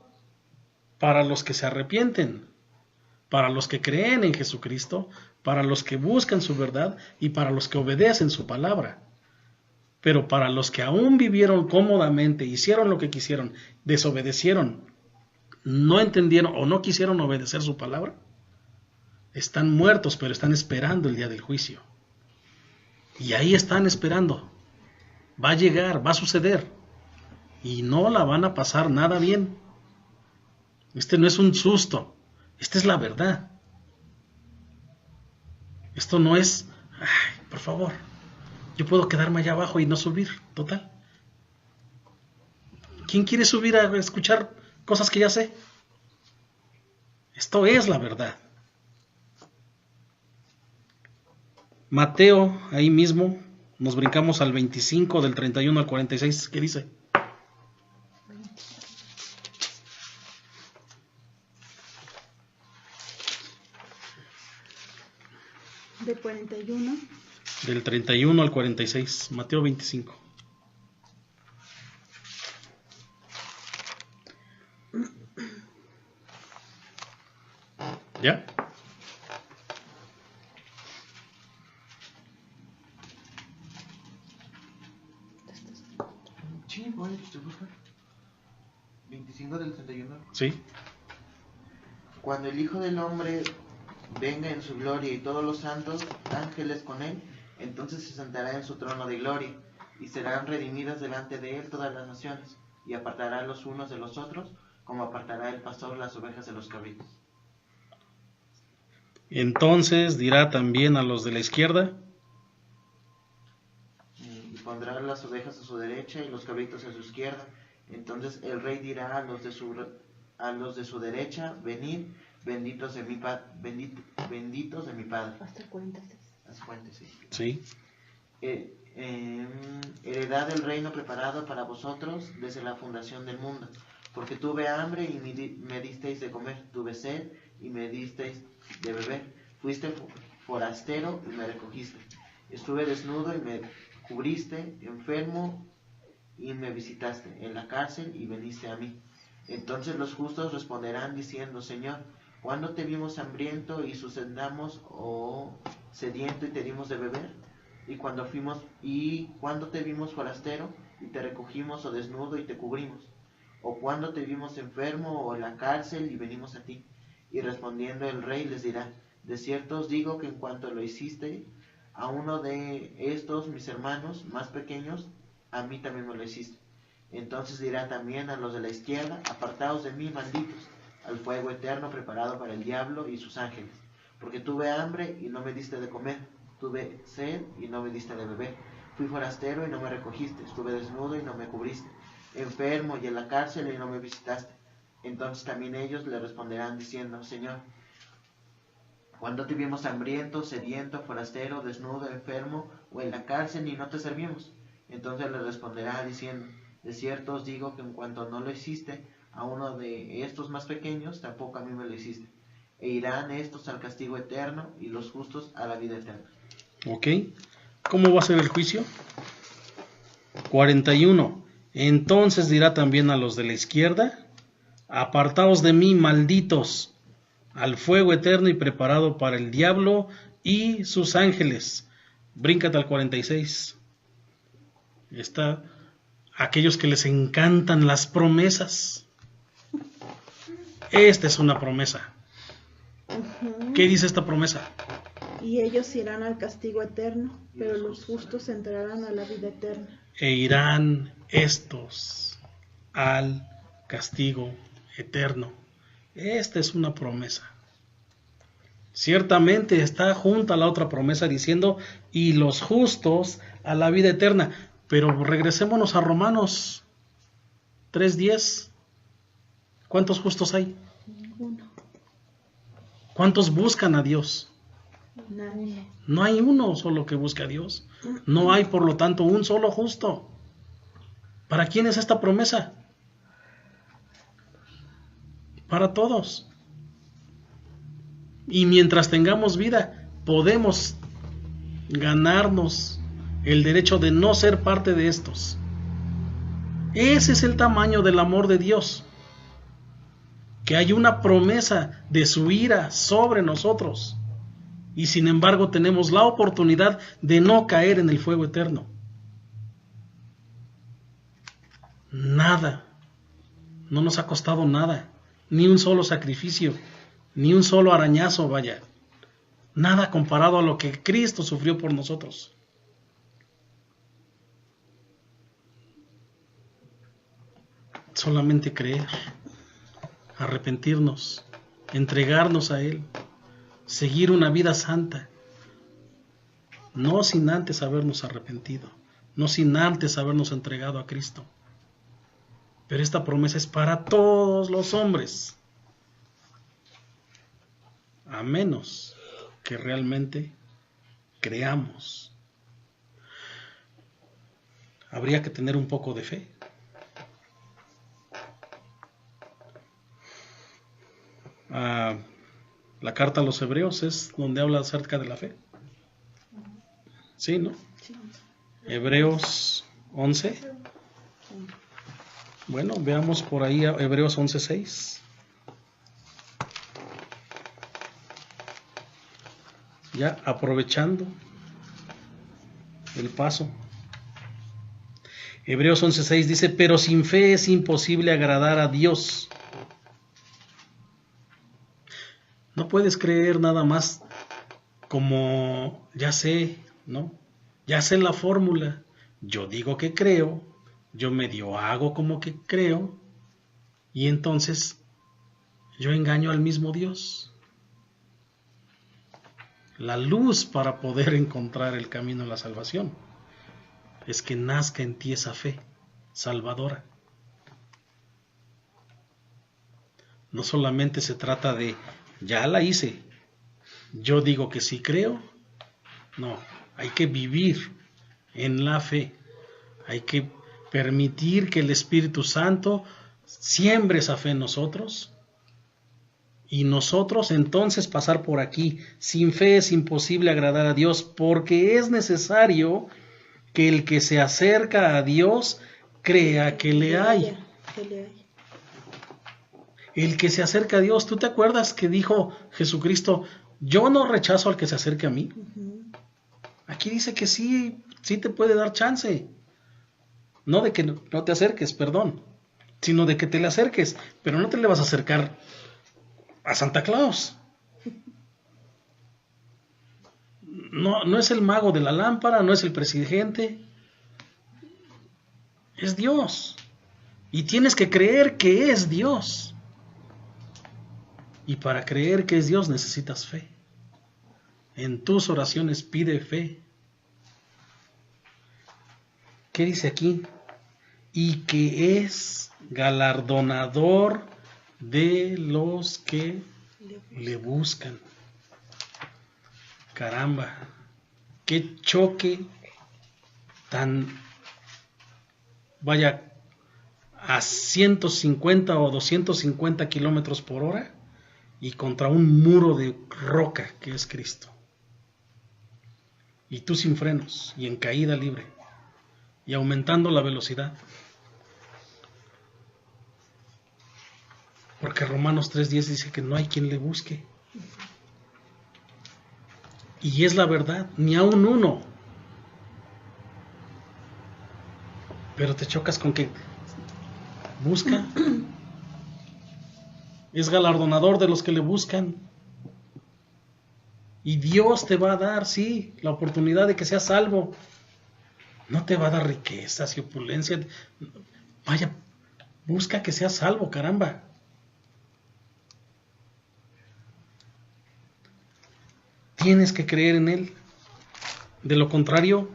para los que se arrepienten, para los que creen en Jesucristo, para los que buscan su verdad y para los que obedecen su palabra. Pero para los que aún vivieron cómodamente, hicieron lo que quisieron, desobedecieron, no entendieron o no quisieron obedecer su palabra, están muertos, pero están esperando el día del juicio. Y ahí están esperando. Va a llegar, va a suceder. Y no la van a pasar nada bien. Este no es un susto. Esta es la verdad. Esto no es, por favor, yo puedo quedarme allá abajo y no subir, total. ¿Quién quiere subir a escuchar cosas que ya sé? Esto es la verdad. Mateo, ahí mismo, nos brincamos al 25, del 31 al 46, ¿qué dice? Del 41. Del 31 al 46, Mateo 25. ¿Ya? Sí, bueno, 25 del 31. Sí. Cuando el Hijo del Hombre venga en su gloria y todos los santos ángeles con él, entonces se sentará en su trono de gloria, y serán redimidas delante de él todas las naciones, y apartará los unos de los otros, como apartará el pastor las ovejas de los cabritos. Entonces dirá también a los de la izquierda: Y pondrá las ovejas a su derecha y los cabritos a su izquierda. Entonces el rey dirá a los de su derecha: venid, benditos de mi benditos de mi Padre. Hasta el 46. Hasta 46. Sí. Heredad del reino preparado para vosotros desde la fundación del mundo. Porque tuve hambre y me disteis de comer, tuve sed y me disteis de beber, fuiste forastero y me recogiste, estuve desnudo y me cubriste, enfermo y me visitaste, en la cárcel y viniste a mí. Entonces los justos responderán diciendo: Señor, ¿cuándo te vimos hambriento y sucedamos, o sediento y te dimos de beber? ¿Y cuándo te vimos forastero y te recogimos, o desnudo y te cubrimos? ¿O cuándo te vimos enfermo o en la cárcel y venimos a ti? Y respondiendo el rey les dirá: de cierto os digo que en cuanto lo hiciste a uno de estos mis hermanos más pequeños, a mí también me lo hiciste. Entonces dirá también a los de la izquierda: apartaos de mí, malditos, al fuego eterno preparado para el diablo y sus ángeles. Porque tuve hambre y no me diste de comer, tuve sed y no me diste de beber, fui forastero y no me recogiste, estuve desnudo y no me cubriste, enfermo y en la cárcel y no me visitaste. Entonces también ellos le responderán diciendo: Señor, ¿cuándo te vimos hambriento, sediento, forastero, desnudo, enfermo o en la cárcel y no te servimos? Entonces le responderá diciendo: de cierto os digo que en cuanto no lo hiciste a uno de estos más pequeños, tampoco a mí me lo hiciste. E irán estos al castigo eterno y los justos a la vida eterna. Ok. ¿Cómo va a ser el juicio? 41. Entonces dirá también a los de la izquierda: apartaos de mí, malditos, al fuego eterno y preparado para el diablo y sus ángeles. Bríncate al 46. Está aquellos que les encantan las promesas. Esta es una promesa. ¿Qué dice esta promesa? Y ellos irán al castigo eterno, pero los justos entrarán a la vida eterna. E irán estos al castigo eterno. Esta es una promesa. Ciertamente está junto a la otra promesa diciendo: y los justos a la vida eterna. Pero regresémonos a Romanos 3:10. ¿Cuántos justos hay? Ninguno. ¿Cuántos buscan a Dios? Nadie. No hay uno solo que busque a Dios. No hay, por lo tanto, un solo justo. ¿Para quién es esta promesa? Para todos. Y mientras tengamos vida, podemos ganarnos el derecho de no ser parte de estos. Ese es el tamaño del amor de Dios. Que hay una promesa de su ira sobre nosotros. Y sin embargo tenemos la oportunidad de no caer en el fuego eterno. Nada. No nos ha costado nada. Ni un solo sacrificio. Ni un solo arañazo, vaya. Nada comparado a lo que Cristo sufrió por nosotros. Solamente creer, arrepentirnos, entregarnos a Él, seguir una vida santa, no sin antes habernos arrepentido, no sin antes habernos entregado a Cristo. Pero esta promesa es para todos los hombres, a menos que realmente creamos. Habría que tener un poco de fe. La carta a los Hebreos es donde habla acerca de la fe. ¿Sí, no? Sí. Hebreos 11. Bueno, veamos por ahí a Hebreos 11:6. Ya aprovechando el paso. Hebreos 11:6 dice: pero sin fe es imposible agradar a Dios. No puedes creer nada más como ya sé, ¿no? Ya sé la fórmula. Yo digo que creo, yo medio hago como que creo, y entonces yo engaño al mismo Dios. La luz para poder encontrar el camino a la salvación es que nazca en ti esa fe salvadora. No solamente se trata de, ya la hice, yo digo que sí creo. No, hay que vivir en la fe. Hay que permitir que el Espíritu Santo siembre esa fe en nosotros. Y nosotros entonces pasar por aquí. Sin fe es imposible agradar a Dios, porque es necesario que el que se acerca a Dios crea que le hay. El que se acerca a Dios, ¿tú te acuerdas que dijo Jesucristo, yo no rechazo al que se acerque a mí? Aquí dice que sí, sí te puede dar chance. No de que no te acerques, perdón, sino de que te le acerques, pero no te le vas a acercar a Santa Claus. No es el mago de la lámpara, no es el presidente, es Dios. Y tienes que creer que es Dios. Y para creer que es Dios necesitas fe. En tus oraciones pide fe. ¿Qué dice aquí? Y que es galardonador de los que le buscan. Caramba, qué choque tan, vaya, a 150 o 250 kilómetros por hora y contra un muro de roca que es Cristo. Y tú sin frenos y en caída libre y aumentando la velocidad. Porque Romanos 3:10 dice que no hay quien le busque. Y es la verdad, ni aun uno. Pero te chocas con que busca. Es galardonador de los que le buscan. Y Dios te va a dar, sí, la oportunidad de que seas salvo. No te va a dar riquezas y opulencia. Vaya, busca que seas salvo, caramba. Tienes que creer en Él. De lo contrario,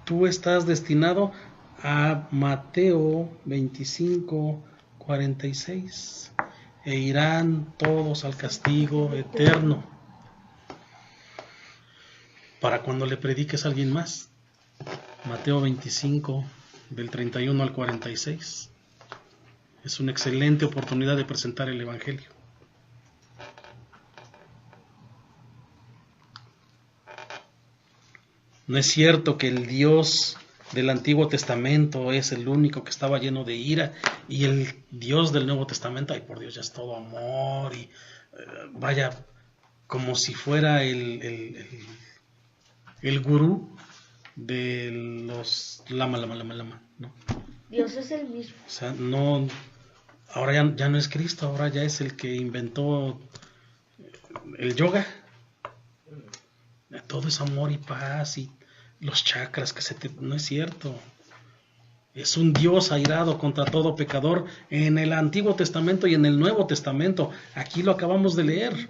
tú estás destinado a Mateo 25:46. E irán todos al castigo eterno. Para cuando le prediques a alguien más. Mateo 25, del 31 al 46. Es una excelente oportunidad de presentar el Evangelio. No es cierto que el Dios del Antiguo Testamento es el único que estaba lleno de ira y el Dios del Nuevo Testamento, ay por Dios, ya es todo amor y vaya, como si fuera el gurú de los lama, ¿no? Dios es el mismo. O sea, no, ahora ya no es Cristo, ahora ya es el que inventó el yoga. Todo es amor y paz y los chakras no es cierto. Es un Dios airado contra todo pecador en el Antiguo Testamento y en el Nuevo Testamento. Aquí lo acabamos de leer.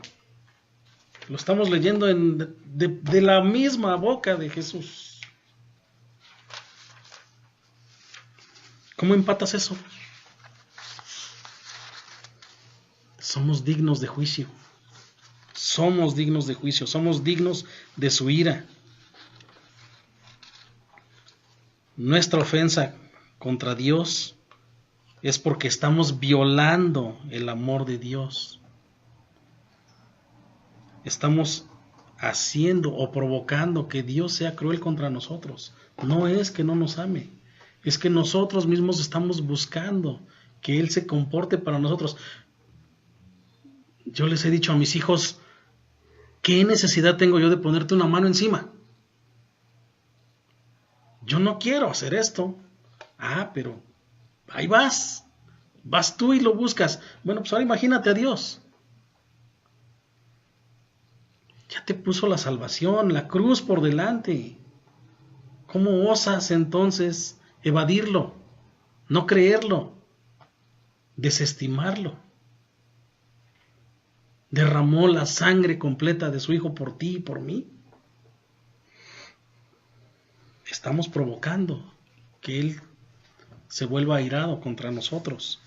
Lo estamos leyendo de la misma boca de Jesús. ¿Cómo empatas eso? Somos dignos de juicio. Somos dignos de juicio. Somos dignos de su ira. Nuestra ofensa contra Dios es porque estamos violando el amor de Dios. Estamos haciendo o provocando que Dios sea cruel contra nosotros. No es que no nos ame, es que nosotros mismos estamos buscando que Él se comporte para nosotros. Yo les he dicho a mis hijos, ¿qué necesidad tengo yo de ponerte una mano encima? Yo no quiero hacer esto. Ah, pero ahí vas. Vas tú y lo buscas. Bueno, pues ahora imagínate a Dios. Ya te puso la salvación, la cruz por delante. ¿Cómo osas entonces evadirlo, no creerlo, desestimarlo? Derramó la sangre completa de su Hijo por ti y por mí. Estamos provocando que Él se vuelva airado contra nosotros.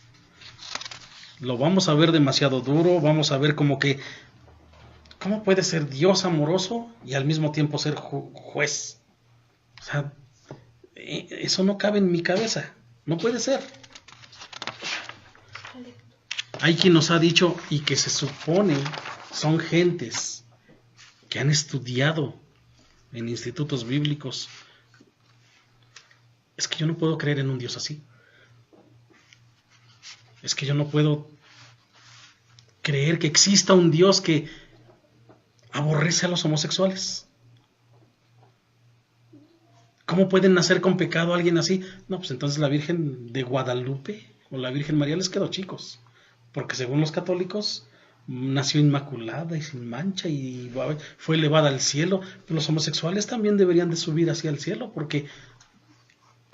Lo vamos a ver demasiado duro, vamos a ver como que, ¿cómo puede ser Dios amoroso y al mismo tiempo ser juez? O sea, eso no cabe en mi cabeza, no puede ser. Hay quien nos ha dicho, y que se supone son gentes que han estudiado en institutos bíblicos, es que yo no puedo creer en un Dios así. Es que yo no puedo creer que exista un Dios que aborrece a los homosexuales. ¿Cómo pueden nacer con pecado alguien así? No, pues entonces la Virgen de Guadalupe o la Virgen María les quedó chicos. Porque según los católicos nació inmaculada y sin mancha y fue elevada al cielo. Pero los homosexuales también deberían de subir hacia el cielo porque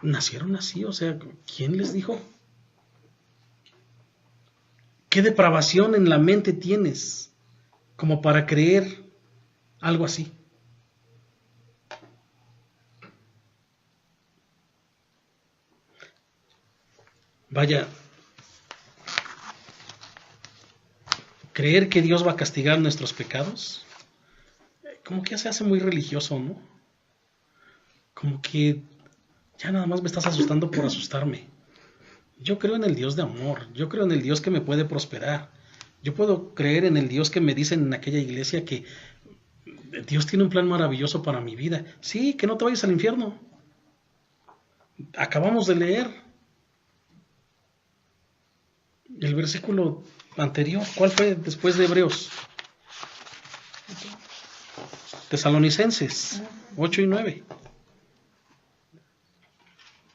nacieron así. O sea, ¿quién les dijo? ¿Qué depravación en la mente tienes como para creer algo así? Vaya, creer que Dios va a castigar nuestros pecados, como que ya se hace muy religioso, ¿no? Como que ya nada más me estás asustando por asustarme. Yo creo en el Dios de amor, yo creo en el Dios que me puede prosperar. Yo puedo creer en el Dios que me dicen en aquella iglesia que Dios tiene un plan maravilloso para mi vida. Sí, que no te vayas al infierno. Acabamos de leer el versículo anterior. ¿Cuál fue después de Hebreos? Tesalonicenses 8 y 9.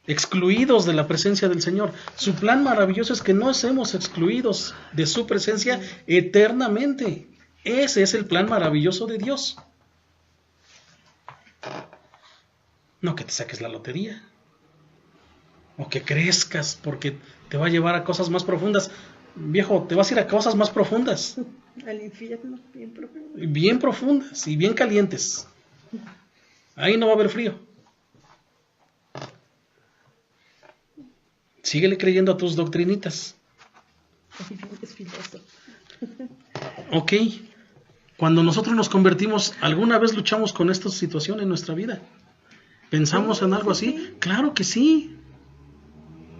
Excluidos de la presencia del Señor. Su plan maravilloso es que no seamos excluidos de su presencia eternamente. Ese es el plan maravilloso de Dios. No que te saques la lotería. O que crezcas porque te va a llevar a cosas más profundas. Viejo, te vas a ir a cosas más profundas. Al infierno, bien profundo. Bien profundas y bien calientes. Ahí no va a haber frío. Síguele creyendo a tus doctrinitas. Es filoso. Ok. Cuando nosotros nos convertimos, ¿alguna vez luchamos con esta situación en nuestra vida? ¿Pensamos en algo así? Claro que sí.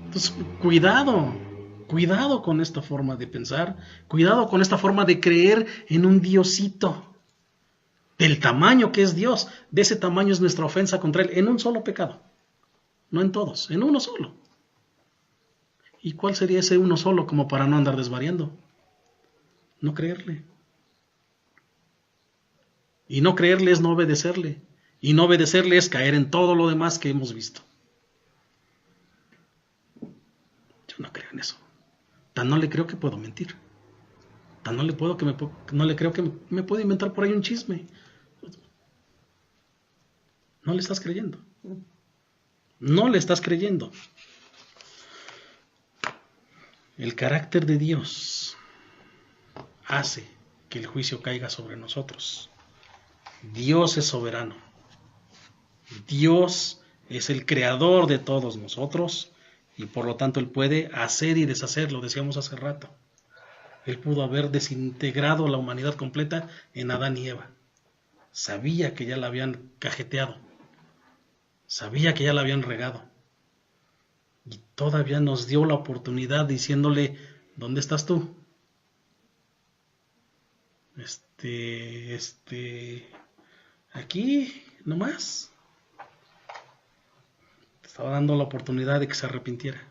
Entonces, cuidado con esta forma de pensar, cuidado con esta forma de creer en un Diosito, del tamaño que es Dios. De ese tamaño es nuestra ofensa contra Él, en un solo pecado, no en todos, en uno solo. ¿Y cuál sería ese uno solo como para no andar desvariando? No creerle. Y no creerle es no obedecerle. Y no obedecerle es caer en todo lo demás que hemos visto. Yo no creo en eso. Tan no le creo que puedo mentir. Tan no le creo que me puedo inventar por ahí un chisme. No le estás creyendo. No le estás creyendo. El carácter de Dios hace que el juicio caiga sobre nosotros. Dios es soberano. Dios es el creador de todos nosotros y por lo tanto Él puede hacer y deshacer, lo decíamos hace rato. Él pudo haber desintegrado la humanidad completa en Adán y Eva. Sabía que ya la habían cajeteado. Sabía que ya la habían regado. Y todavía nos dio la oportunidad diciéndole, ¿dónde estás tú? Aquí nomás. Te estaba dando la oportunidad de que se arrepintiera.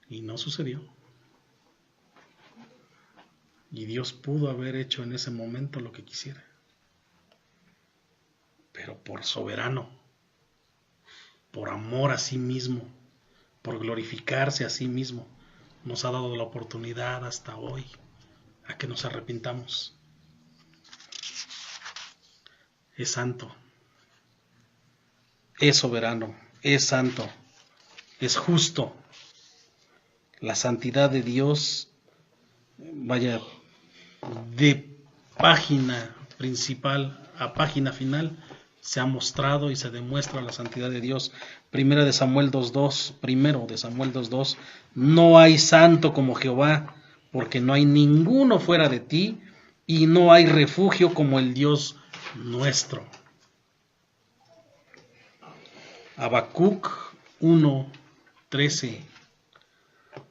Y no sucedió. Y Dios pudo haber hecho en ese momento lo que quisiera. Pero por soberano, por amor a sí mismo, por glorificarse a sí mismo, nos ha dado la oportunidad hasta hoy a que nos arrepintamos. es santo, es soberano, es santo, es justo. La santidad de Dios, vaya, de página principal a página final, se ha mostrado y se demuestra la santidad de Dios. Primero de Samuel 2:2, no hay santo como Jehová, porque no hay ninguno fuera de ti, y no hay refugio como el Dios nuestro. Habacuc 1:13,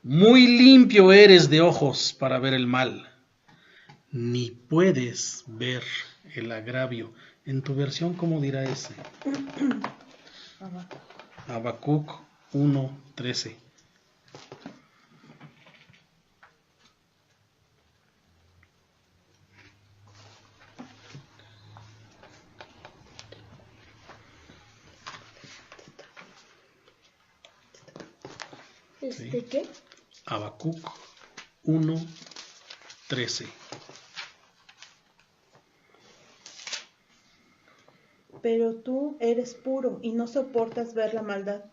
muy limpio eres de ojos para ver el mal, ni puedes ver el agravio. En tu versión, ¿cómo dirá ese? Habacuc 1:13. Sí. ¿Qué? Habacuc 1:13. Pero tú eres puro y no soportas ver la maldad.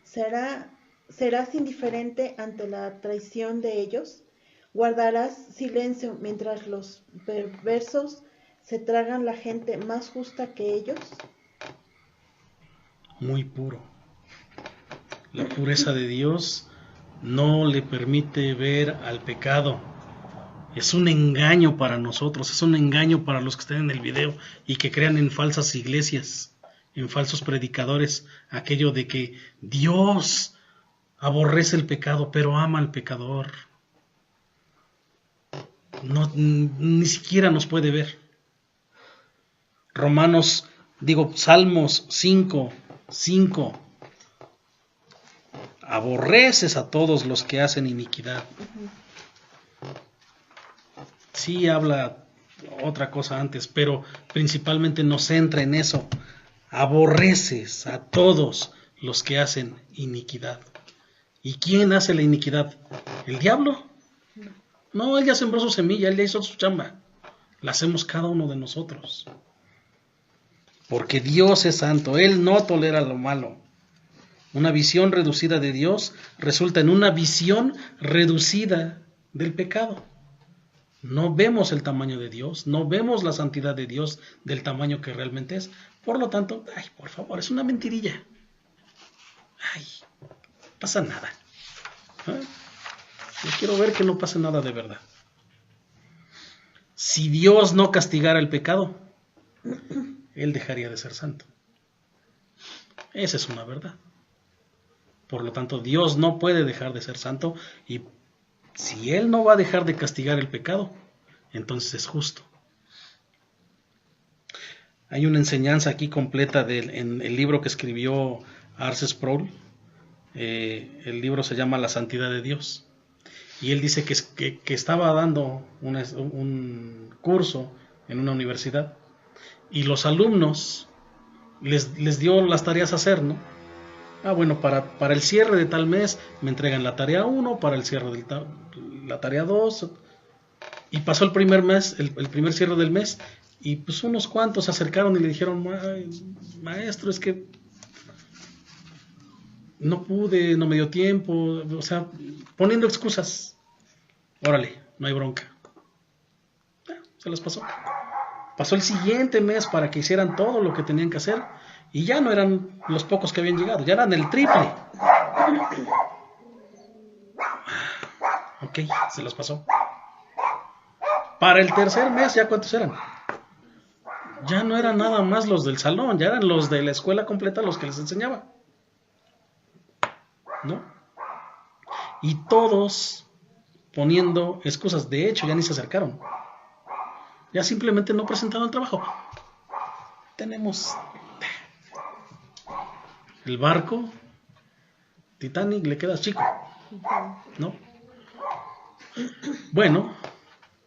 ¿Serás indiferente ante la traición de ellos? ¿Guardarás silencio mientras los perversos se tragan la gente más justa que ellos? Muy puro. La pureza de Dios no le permite ver al pecado. Es un engaño para nosotros, es un engaño para los que estén en el video y que crean en falsas iglesias, en falsos predicadores, aquello de que Dios aborrece el pecado, pero ama al pecador. No, ni siquiera nos puede ver. Salmos 5:5. Aborreces a todos los que hacen iniquidad. Sí habla otra cosa antes, pero principalmente nos centra en eso. Aborreces a todos los que hacen iniquidad. ¿Y quién hace la iniquidad? ¿El diablo? No, él ya sembró su semilla, él ya hizo su chamba. La hacemos cada uno de nosotros. Porque Dios es santo, Él no tolera lo malo. Una visión reducida de Dios resulta en una visión reducida del pecado. No vemos el tamaño de Dios, no vemos la santidad de Dios del tamaño que realmente es. Por lo tanto, por favor, es una mentirilla. No pasa nada. Yo quiero ver que no pase nada de verdad. Si Dios no castigara el pecado, Él dejaría de ser santo. Esa es una verdad. Por lo tanto, Dios no puede dejar de ser santo, y si Él no va a dejar de castigar el pecado, entonces es justo. Hay una enseñanza aquí completa en el libro que escribió R.C. Sproul. El libro se llama La Santidad de Dios. Y él dice que estaba dando un curso en una universidad, y los alumnos les dio las tareas a hacer, ¿no? Bueno, para el cierre de tal mes me entregan la tarea 1, para el cierre de la tarea 2, y pasó el primer mes, el primer cierre del mes, y pues unos cuantos se acercaron y le dijeron: maestro, es que no pude, no me dio tiempo, o sea, poniendo excusas. Órale, no hay bronca. Se las pasó. Pasó el siguiente mes para que hicieran todo lo que tenían que hacer, y ya no eran los pocos que habían llegado, ya eran el triple. Ok, se las pasó. Para el tercer mes, ¿ya cuántos eran? Ya no eran nada más los del salón, ya eran los de la escuela completa los que les enseñaba, ¿no? Y todos poniendo excusas. De hecho, ya ni se acercaron. Ya simplemente no presentaron el trabajo. Tenemos el barco Titanic, le queda chico, ¿no? Bueno,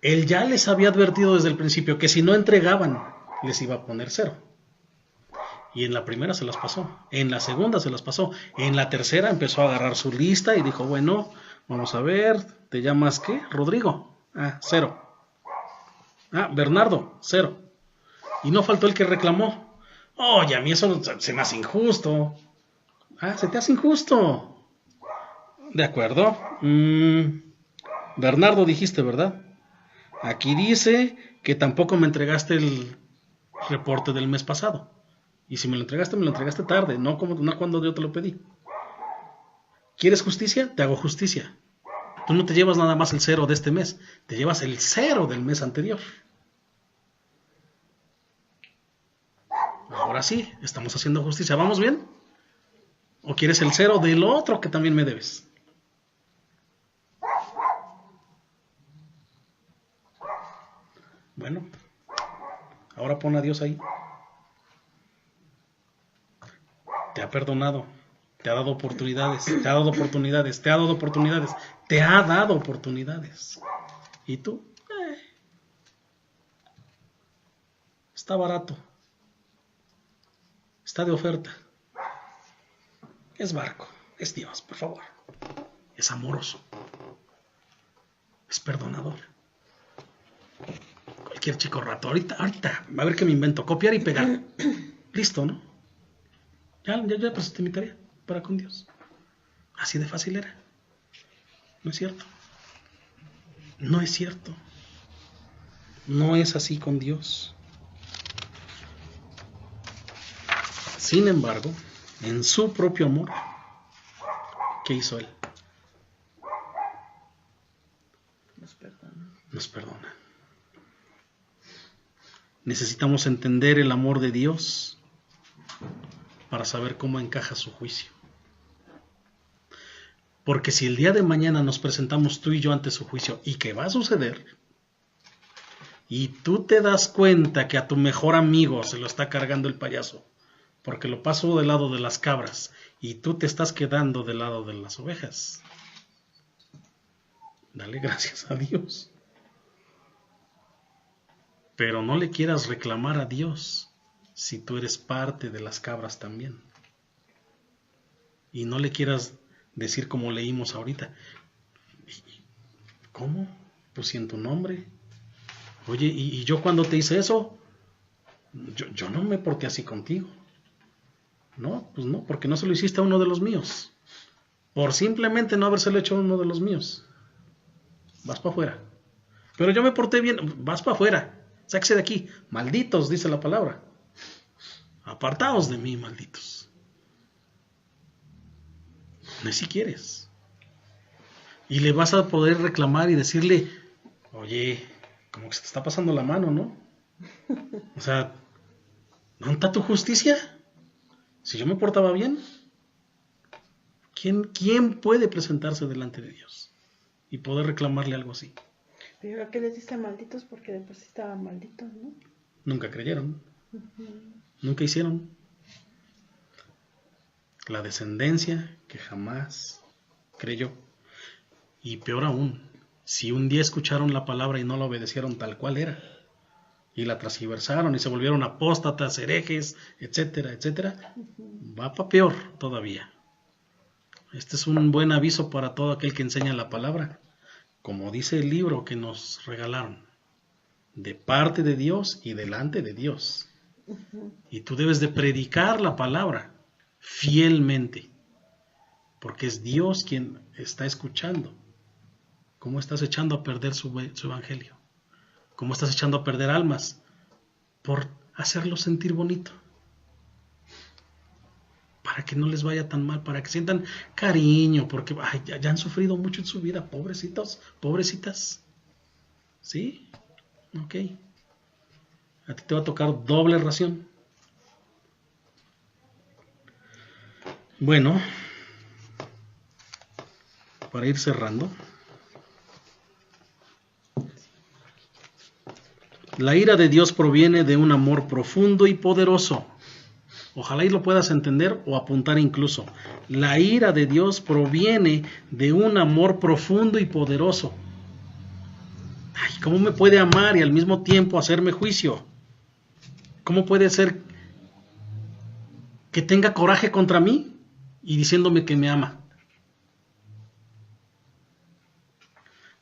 él ya les había advertido desde el principio que si no entregaban, les iba a poner 0. Y en la primera se las pasó, en la segunda se las pasó, en la tercera empezó a agarrar su lista y dijo: bueno, vamos a ver, ¿te llamas qué? Rodrigo. 0. Bernardo, 0. Y no faltó el que reclamó. Oye, a mí eso se me hace injusto. Ah, se te hace injusto. De acuerdo. Bernardo dijiste, ¿verdad? Aquí dice que tampoco me entregaste el reporte del mes pasado. Y si me lo entregaste tarde, no cuando yo te lo pedí. ¿Quieres justicia? Te hago justicia. Tú no te llevas nada más el 0 de este mes, te llevas el 0 del mes anterior. Ahora sí, estamos haciendo justicia. ¿Vamos bien? ¿O quieres el 0 del otro que también me debes? Bueno, ahora pon a Dios ahí. Te ha perdonado, te ha dado oportunidades, te ha dado oportunidades, te ha dado oportunidades, te ha dado oportunidades. ¿Y tú? Está barato. Está de oferta. Es barco, es Dios, por favor. Es amoroso. Es perdonador. Cualquier chico rato. Ahorita, a ver qué me invento. Copiar y pegar. Listo, ¿no? Ya presenté mi tarea para con Dios. Así de fácil era. No es cierto. No es cierto. No es así con Dios. Sin embargo, en su propio amor, ¿qué hizo Él? Nos perdona. Necesitamos entender el amor de Dios para saber cómo encaja su juicio. Porque si el día de mañana nos presentamos tú y yo ante su juicio, y que va a suceder, y tú te das cuenta que a tu mejor amigo se lo está cargando el payaso, porque lo pasó del lado de las cabras, y tú te estás quedando del lado de las ovejas, dale gracias a Dios. Pero no le quieras reclamar a Dios si tú eres parte de las cabras también. Y no le quieras decir como leímos ahorita. ¿Cómo? Pues si en tu nombre. Oye, ¿y yo cuando te hice eso? Yo no me porté así contigo. No, pues no, porque no se lo hiciste a uno de los míos. Por simplemente no habérselo hecho a uno de los míos. Vas para afuera. Pero yo me porté bien. Vas para afuera. Sáquese de aquí. Malditos, dice la palabra. Apartaos de mí, malditos. No si quieres. Y le vas a poder reclamar y decirle, oye, como que se te está pasando la mano, ¿no? O sea, ¿dónde está tu justicia? Si yo me portaba bien, ¿quién puede presentarse delante de Dios y poder reclamarle algo así? Pero ¿a qué les dice malditos? Porque después estaban malditos, ¿no? Nunca creyeron. Nunca hicieron. La descendencia que jamás creyó. Y peor aún, si un día escucharon la palabra y no la obedecieron tal cual era, y la transgiversaron y se volvieron apóstatas, herejes, etcétera, etcétera, va para peor todavía. Este es un buen aviso para todo aquel que enseña la palabra, como dice el libro que nos regalaron, de parte de Dios y delante de Dios. Y tú debes de predicar la palabra fielmente, porque es Dios quien está escuchando. ¿Cómo estás echando a perder su evangelio? ¿Cómo estás echando a perder almas? Por hacerlo sentir bonito. Para que no les vaya tan mal, para que sientan cariño, porque ya han sufrido mucho en su vida, pobrecitos, pobrecitas. ¿Sí? Ok. A ti te va a tocar doble ración. Bueno, para ir cerrando. La ira de Dios proviene de un amor profundo y poderoso. Ojalá y lo puedas entender o apuntar incluso. La ira de Dios proviene de un amor profundo y poderoso. Ay, ¿cómo me puede amar y al mismo tiempo hacerme juicio? ¿Cómo puede ser que tenga coraje contra mí y diciéndome que me ama?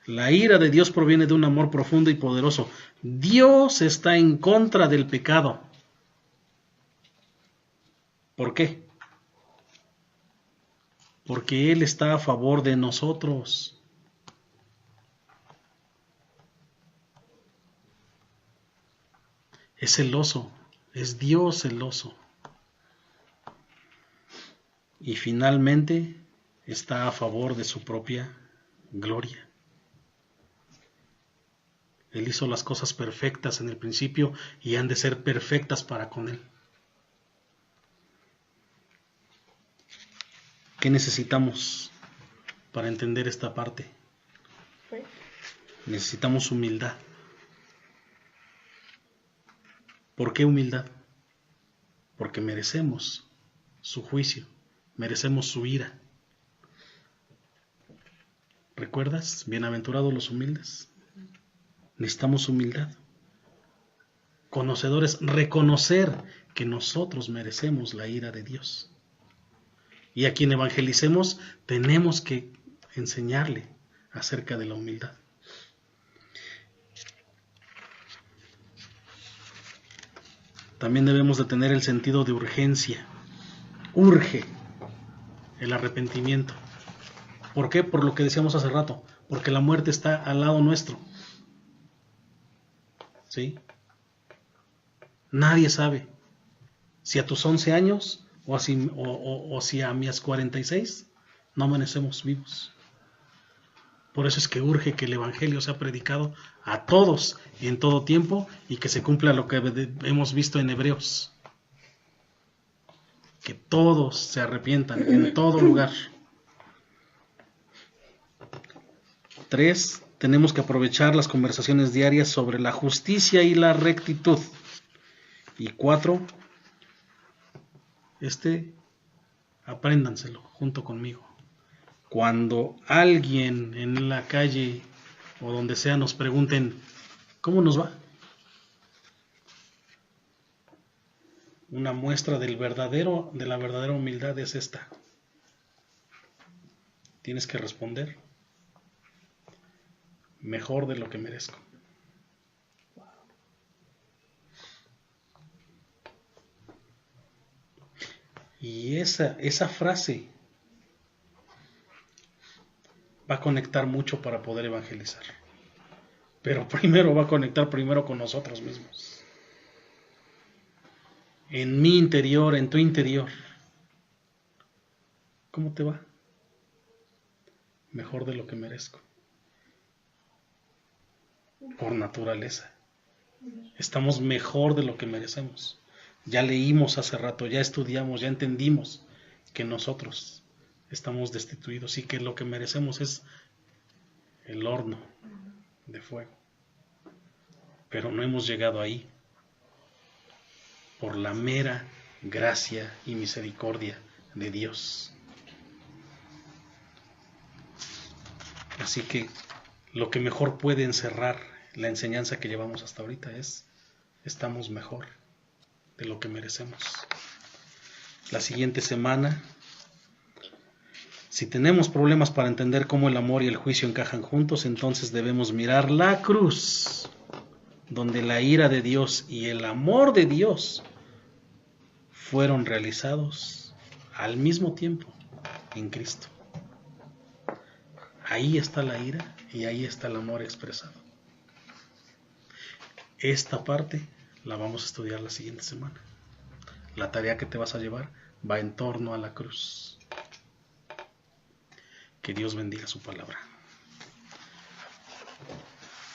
La ira de Dios proviene de un amor profundo y poderoso. Dios está en contra del pecado. ¿Por qué? Porque Él está a favor de nosotros. Es celoso, es Dios celoso. Y finalmente está a favor de su propia gloria. Él hizo las cosas perfectas en el principio y han de ser perfectas para con Él. ¿Qué necesitamos para entender esta parte? Necesitamos humildad. ¿Por qué humildad? Porque merecemos su juicio, merecemos su ira. ¿Recuerdas? Bienaventurados los humildes. Necesitamos humildad. Conocedores, reconocer que nosotros merecemos la ira de Dios. Y a quien evangelicemos tenemos que enseñarle acerca de la humildad. También debemos de tener el sentido de urgencia. Urge el arrepentimiento. ¿Por qué? Por lo que decíamos hace rato. Porque la muerte está al lado nuestro. ¿Sí? Nadie sabe si a tus 11 años o si a mis 46 no amanecemos vivos. Por eso es que urge que el Evangelio sea predicado a todos y en todo tiempo y que se cumpla lo que hemos visto en Hebreos. Que todos se arrepientan en todo lugar. 3. Tenemos que aprovechar las conversaciones diarias sobre la justicia y la rectitud. Y 4. Apréndanselo junto conmigo. Cuando alguien en la calle o donde sea nos pregunten, ¿cómo nos va? Una muestra de la verdadera humildad es esta. Tienes que responder mejor de lo que merezco. Y esa frase va a conectar mucho para poder evangelizar. Pero primero va a conectar con nosotros mismos. En mi interior, en tu interior. ¿Cómo te va? Mejor de lo que merezco. Por naturaleza. Estamos mejor de lo que merecemos. Ya leímos hace rato, ya estudiamos, ya entendimos que nosotros estamos destituidos y que lo que merecemos es el horno de fuego. Pero no hemos llegado ahí por la mera gracia y misericordia de Dios. Así que lo que mejor puede encerrar la enseñanza que llevamos hasta ahorita es: estamos mejor de lo que merecemos. La siguiente semana, si tenemos problemas para entender cómo el amor y el juicio encajan juntos, entonces debemos mirar la cruz, donde la ira de Dios y el amor de Dios fueron realizados al mismo tiempo en Cristo. Ahí está la ira y ahí está el amor expresado. Esta parte la vamos a estudiar la siguiente semana. La tarea que te vas a llevar va en torno a la cruz. Que Dios bendiga su palabra.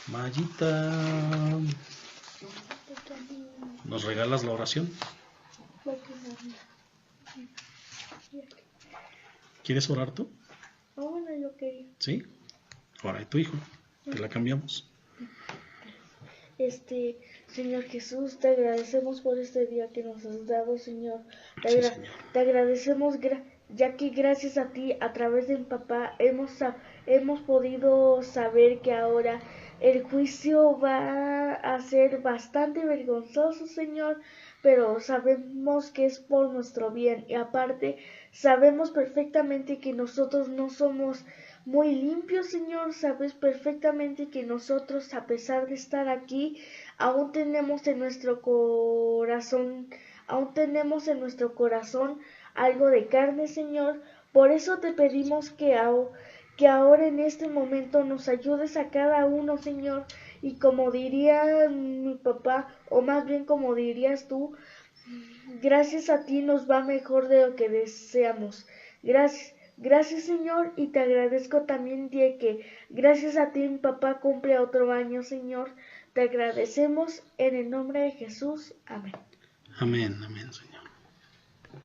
Mayita, ¿nos regalas la oración? ¿Quieres orar tú? Bueno, yo quería. ¿Sí? Ora y tu hijo. Te la cambiamos. Señor Jesús, te agradecemos por este día que nos has dado, Señor. Señor. Te agradecemos ya que gracias a ti, a través de mi papá, hemos podido saber que ahora el juicio va a ser bastante vergonzoso, Señor, pero sabemos que es por nuestro bien. Y aparte, sabemos perfectamente que nosotros no somos muy limpio, Señor. Sabes perfectamente que nosotros, a pesar de estar aquí, aún tenemos en nuestro corazón, algo de carne, Señor. Por eso te pedimos que ahora en este momento nos ayudes a cada uno, Señor. Y como diría mi papá, o más bien como dirías tú, gracias a ti nos va mejor de lo que deseamos. Gracias Señor, y te agradezco también de que gracias a ti mi papá cumple otro año, Señor. Te agradecemos en el nombre de Jesús. Amén. Amén, amén, Señor.